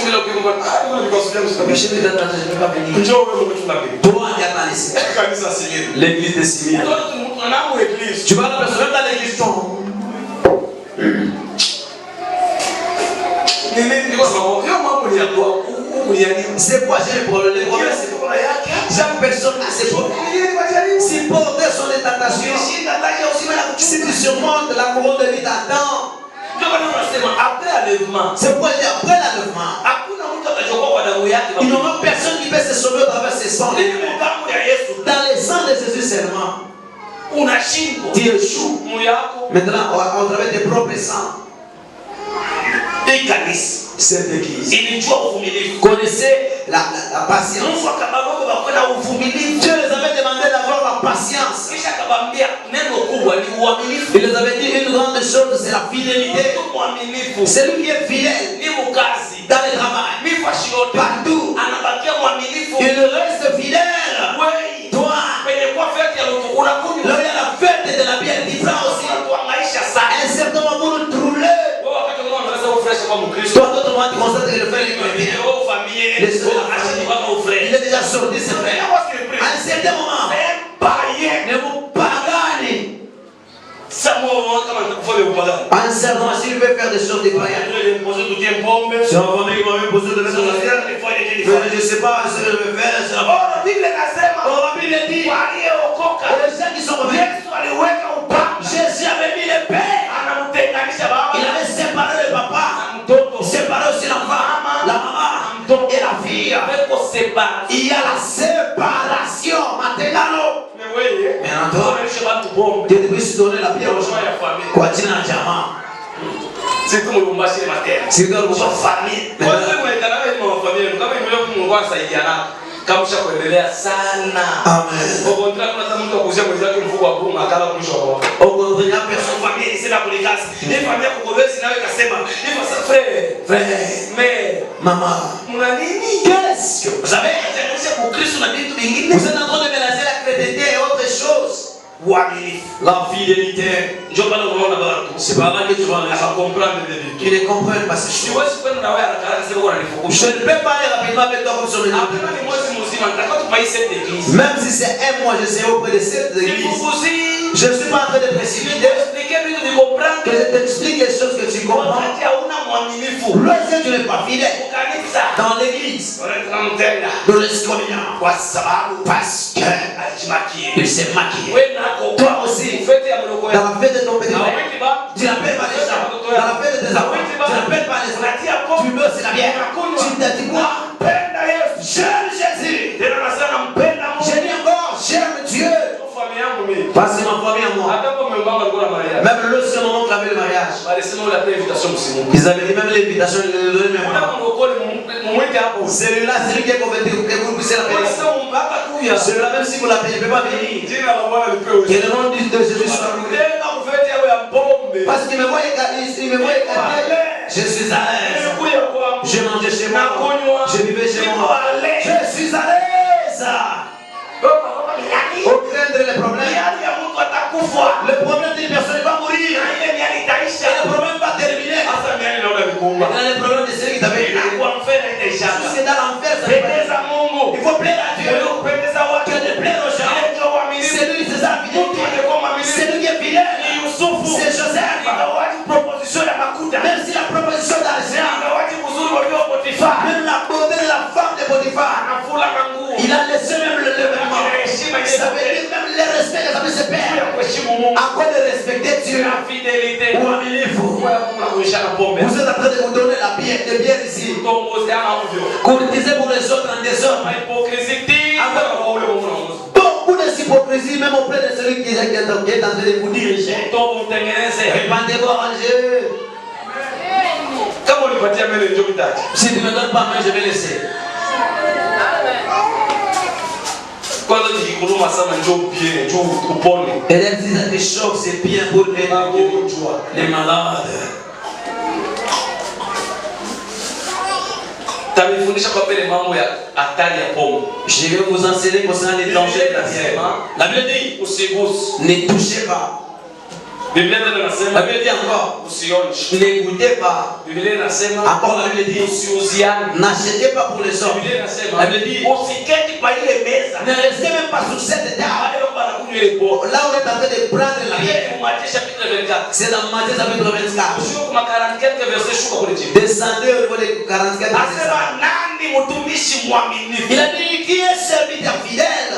Kusumila ukimwona nikasulia msitaka. Je vais pas venir. Njoo wewe mtu nabii. Toi, il y a pas ici. Kanisa Simiri. L'église de Simir. Tunamu église. Tu vas la personne dans l'église. C'est quoi j'ai le problème? Chaque personne a ses problèmes. Si porter sont des tentations, si tu surmontes la couronne de vie t'attend. Après l'enlèvement, c'est pourquoi il dit après l'enlèvement, il n'y aura personne qui peut se sauver à travers ses sangs. Dans les sangs de Jésus seulement, tu échoues. Maintenant, à travers tes propres sangs. Cette église. Connaissez la patience. Dieu les avait demandé d'avoir la patience. Il les avait dit une grande chose, c'est la fidélité. Celui qui est fidèle dans le travail, partout, il reste fidèle. Toi, là il y a la fête de la bière, tu prends aussi. Un certain moment nous troubler. Toi, d'autres moments, tu constates que le frère est bien. Il est déjà sorti, c'est vrai. À un certain moment, ne vous paganez. À un certain moment, s'il veut faire des choses de païens, si on va me poser de la chose, je ne sais pas ce que je vais faire. La Bible dit, les gens qui sont revenus, Jésus avait mis les pères. Il avait séparé le papa, séparé aussi l'enfant, la maman et la fille. Il y a la séparation maintenant. Maintenant, tu devrais se donner la pierre aux gens. Quoi, tu n'as jamais. C'est comme le combat chez les matères. C'est comme le famille. Kama kuendelea sana. Amen. Au contraire, kuna mtu akuzia mwenzake mfuko wa bunga akala mwisho wa mwaka. Au contraire, personne famille c'est la polygasse. Ni famille kukobezi nawe kasema, ni fasa frère, mais maman, muna nini? Qu'est-ce que vous savez? Pour Christ on a dit tout bingine. Vous êtes en train de mélanger la chrétienté et autre chose. La fidélité. C'est pas là que tu vas comprendre. Tu ne comprends pas ces choses. Je ne peux pas aller rapidement avec toi comme sur le nom. Même si c'est un mois, je serai auprès de cette église. Je ne suis pas en train de précipiter. Que je t'explique les choses que tu comprends. Lorsque tu n'es pas fidèle dans l'église, dans l'escommunion, parce qu'il s'est maquillé. Toi aussi, dans la fête de ton petit frère, tu n'appelles pas les gens. Dans la fête de tes enfants, tu n'appelles pas les gens. Tu meurs, c'est la bière. Tu te dis quoi? J'aime Jésus. J'ai dit encore, j'aime Dieu. Parce que ma famille à moi. Même lorsque mon oncle avait le mariage, ils avaient dit même l'invitation, ils ne le donnaient même pas. Celui-là, c'est lui qui est converti, que vous puissiez l'appeler. Celui-là, même si vous l'appelez, il ne peut pas venir. Que le nom de Jésus soit loué. Parce qu'il me voyait cacher. Je suis à l'aise. Je mangeais chez moi. Je vivais chez moi. Je suis à l'aise. Au craindre les problèmes. Le problème d'une personne va mourir. Et le problème va terminer. Le problème de celui qui t'avait créé. Si c'est dans l'enfer, ça il faut plaire à Dieu. Que de plaire aux gens. C'est lui, c'est sa fidélité. C'est lui qui est fidèle. C'est Joseph. Même si la proposition d'argent, même la beauté de la femme de Potiphar, il a laissé même le lèvement. Ça veut dire même le respect que ça veut se perdre. À quoi de respecter Dieu? Ou un ministre. Vous êtes en train de vous donner la bière, de bière ici. Courtisez pour les autres en désordre. Beaucoup d'hypocrisie, même auprès de celui qui est en train de vous diriger. Répandez-vous, arrangez. Si tu ne me donnes pas main, je vais laisser. Et elle dit que les chocs c'est bien pour les malades. Je vais vous enseigner concernant les dangers de la bière. La Bible dit, ne touchez pas. Biblia tena inasema, La Bible dit encore, usionje. n'écoutez pas. Biblia inasema, Encore la Bible dit, usiuziane. n'achetez pas pour les hommes. Biblia inasema, La Bible dit, usiketi kwa ile meza. ne restez même pas sur cette table. Là on est en train de prendre la bière. C'est dans Matthieu chapitre 24. Descendez au niveau des 44. Il a dit qui est serviteur fidèle,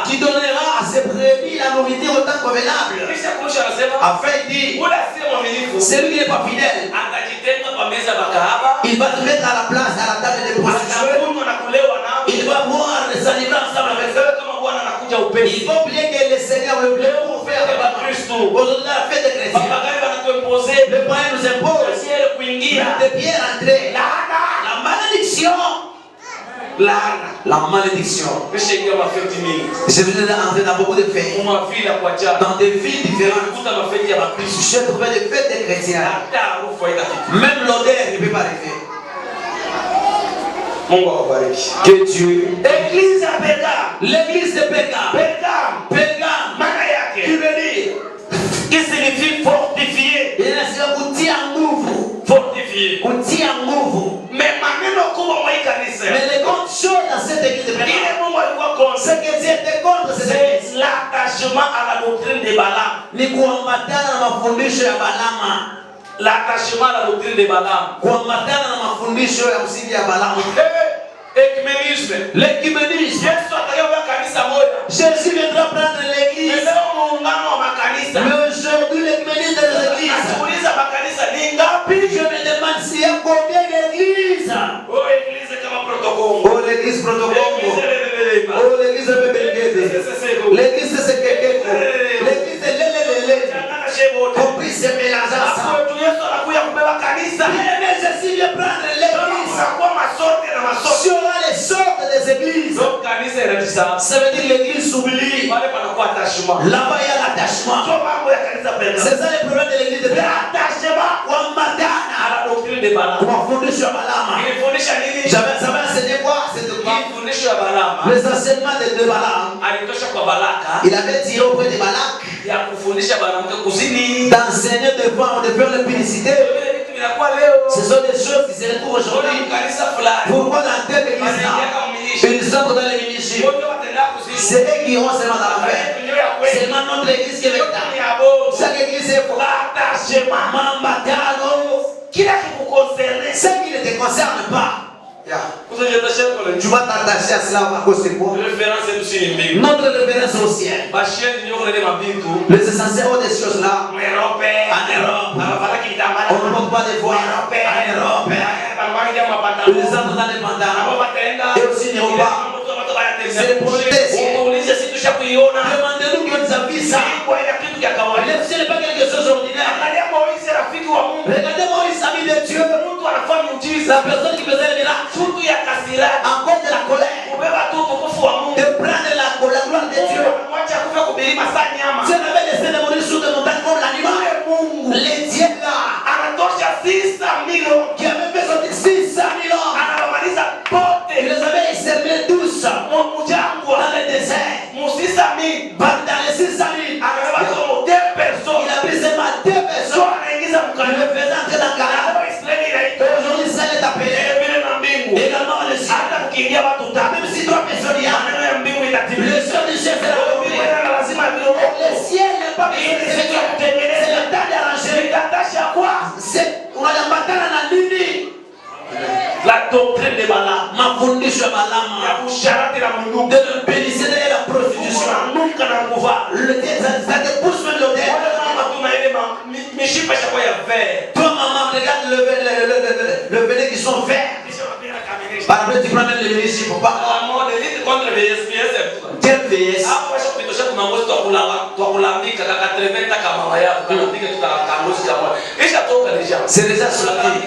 qui donnera à ses brebis la nourriture au temps convenable. Enfin il dit, celui qui n'est pas fidèle, il va se mettre à la place, à la table des prostituées. Il va boire et s'enivrer ensemble avec eux. Il faut oublier que le Seigneur le plaît pour faire aujourd'hui la fête des chrétiens. Le païen nous impose de bien rentrer. La malédiction. La malédiction. Je vous ai entré dans beaucoup de fêtes. Dans des villes différentes. J'ai trouvé des fêtes des chrétiens. Même l'odeur ne peut pas les faire. Que Dieu. Église à Pergame. L'église de Pergame. Pergame. Qui veut dire, qui signifie fortifier. Il est kutia nguvu. Fortifier. Kutia nguvu. Mais maneno kubwa mwa kanisa. Mais les grandes choses dans cette église de Pergame, ce que Dieu était contre, c'est l'attachement à la doctrine de Balaam. Ni kuambatana na mafundisho ya Balama. L'attachement à la doctrine de Balaam. Kuambatana na mafundisho ya msingi ya Balama. Ecuménisme. L'écuménisme. Jésus viendra prendre l'église. Mais aujourd'hui, l'écuménisme de l'église. Je me demande s'il y a combien d'églises. Oh, l'église protocole. Oh, l'église de l'église de Sekeke. L'église de Lelelele. Compris ces mélanges. Mais Jésus vient prendre l'église. Sur les sortes des églises. Ça veut dire l'église s'oublie. Là-bas il y a l'attachement. C'est ça le problème de l'église de l'attachement. À la doctrine de Balaam. Ça va enseigner quoi? Les enseignements de Balaam. Il avait tiré auprès de Balak d'enseigner devant, de faire la publicité. Ce sont des choses qui se retrouvent aujourd'hui. Pourquoi dans telle église ils sont dans les ministères? C'est eux qui ont seulement dans la paix. C'est maintenant notre église qui est là. Chaque église est pour l'attachement. Ce qui ne te concerne pas. Tu vas t'attacher à cela à cause de quoi? Notre référence au ciel. Les essentiels ont des choses là. En Europe. On ne peut pas les voir. En Europe. Les hommes dans les pantalons. Et aussi en Europe. C'est le problème. Demandez-nous que nous avons vu ça. Ce n'est pas quelque chose d'ordinaire. Regardez Moïse, ami de Dieu. La personne qui faisait le miracle. Encore de la colère. De prendre la colère, gloire de Dieu. Dieu avait laissé de mourir sur des montagnes comme l'animal. Les dieux là, qui avaient fait sortir 600 000 hommes. Il les avait exterminés tous dans le désert. Dans les 600 000, il a pris seulement 2 personnes. Il le faisait entrer dans Canaan. Aujourd'hui, ça est appelé. Également le ciel. Même si 3 personnes y a, le ciel du chef est là. Le ciel n'est pas besoin de se faire. C'est le temps d'arranger. On a la bataille dans la nuit. La doctrine de Balaam. Ma fondation de Balaam. De le bénir de la prostitution. Le Dieu, ça te pousse même l'odeur. Toi, maman, regarde le venin qui sont verts. Par exemple, tu prends même le venin ici pour pas. Quel VS? C'est déjà sur la vie.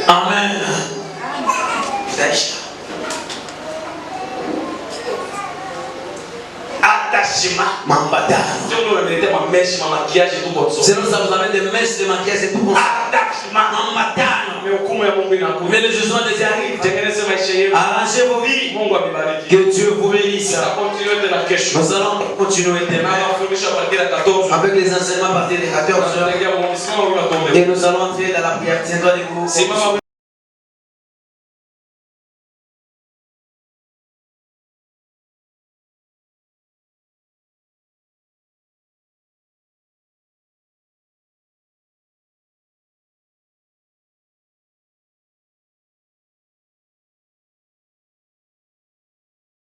Amen. Attachement. Sinon ça vous amène des mèches de maquillage et tout. Attachement. Mais le jugement de Dieu arrive. Arrangez vos vies. Que Dieu vous bénisse. Nous allons continuer demain avec les enseignements à partir de 14h. Et nous allons entrer dans la prière. Tiens-toi debout.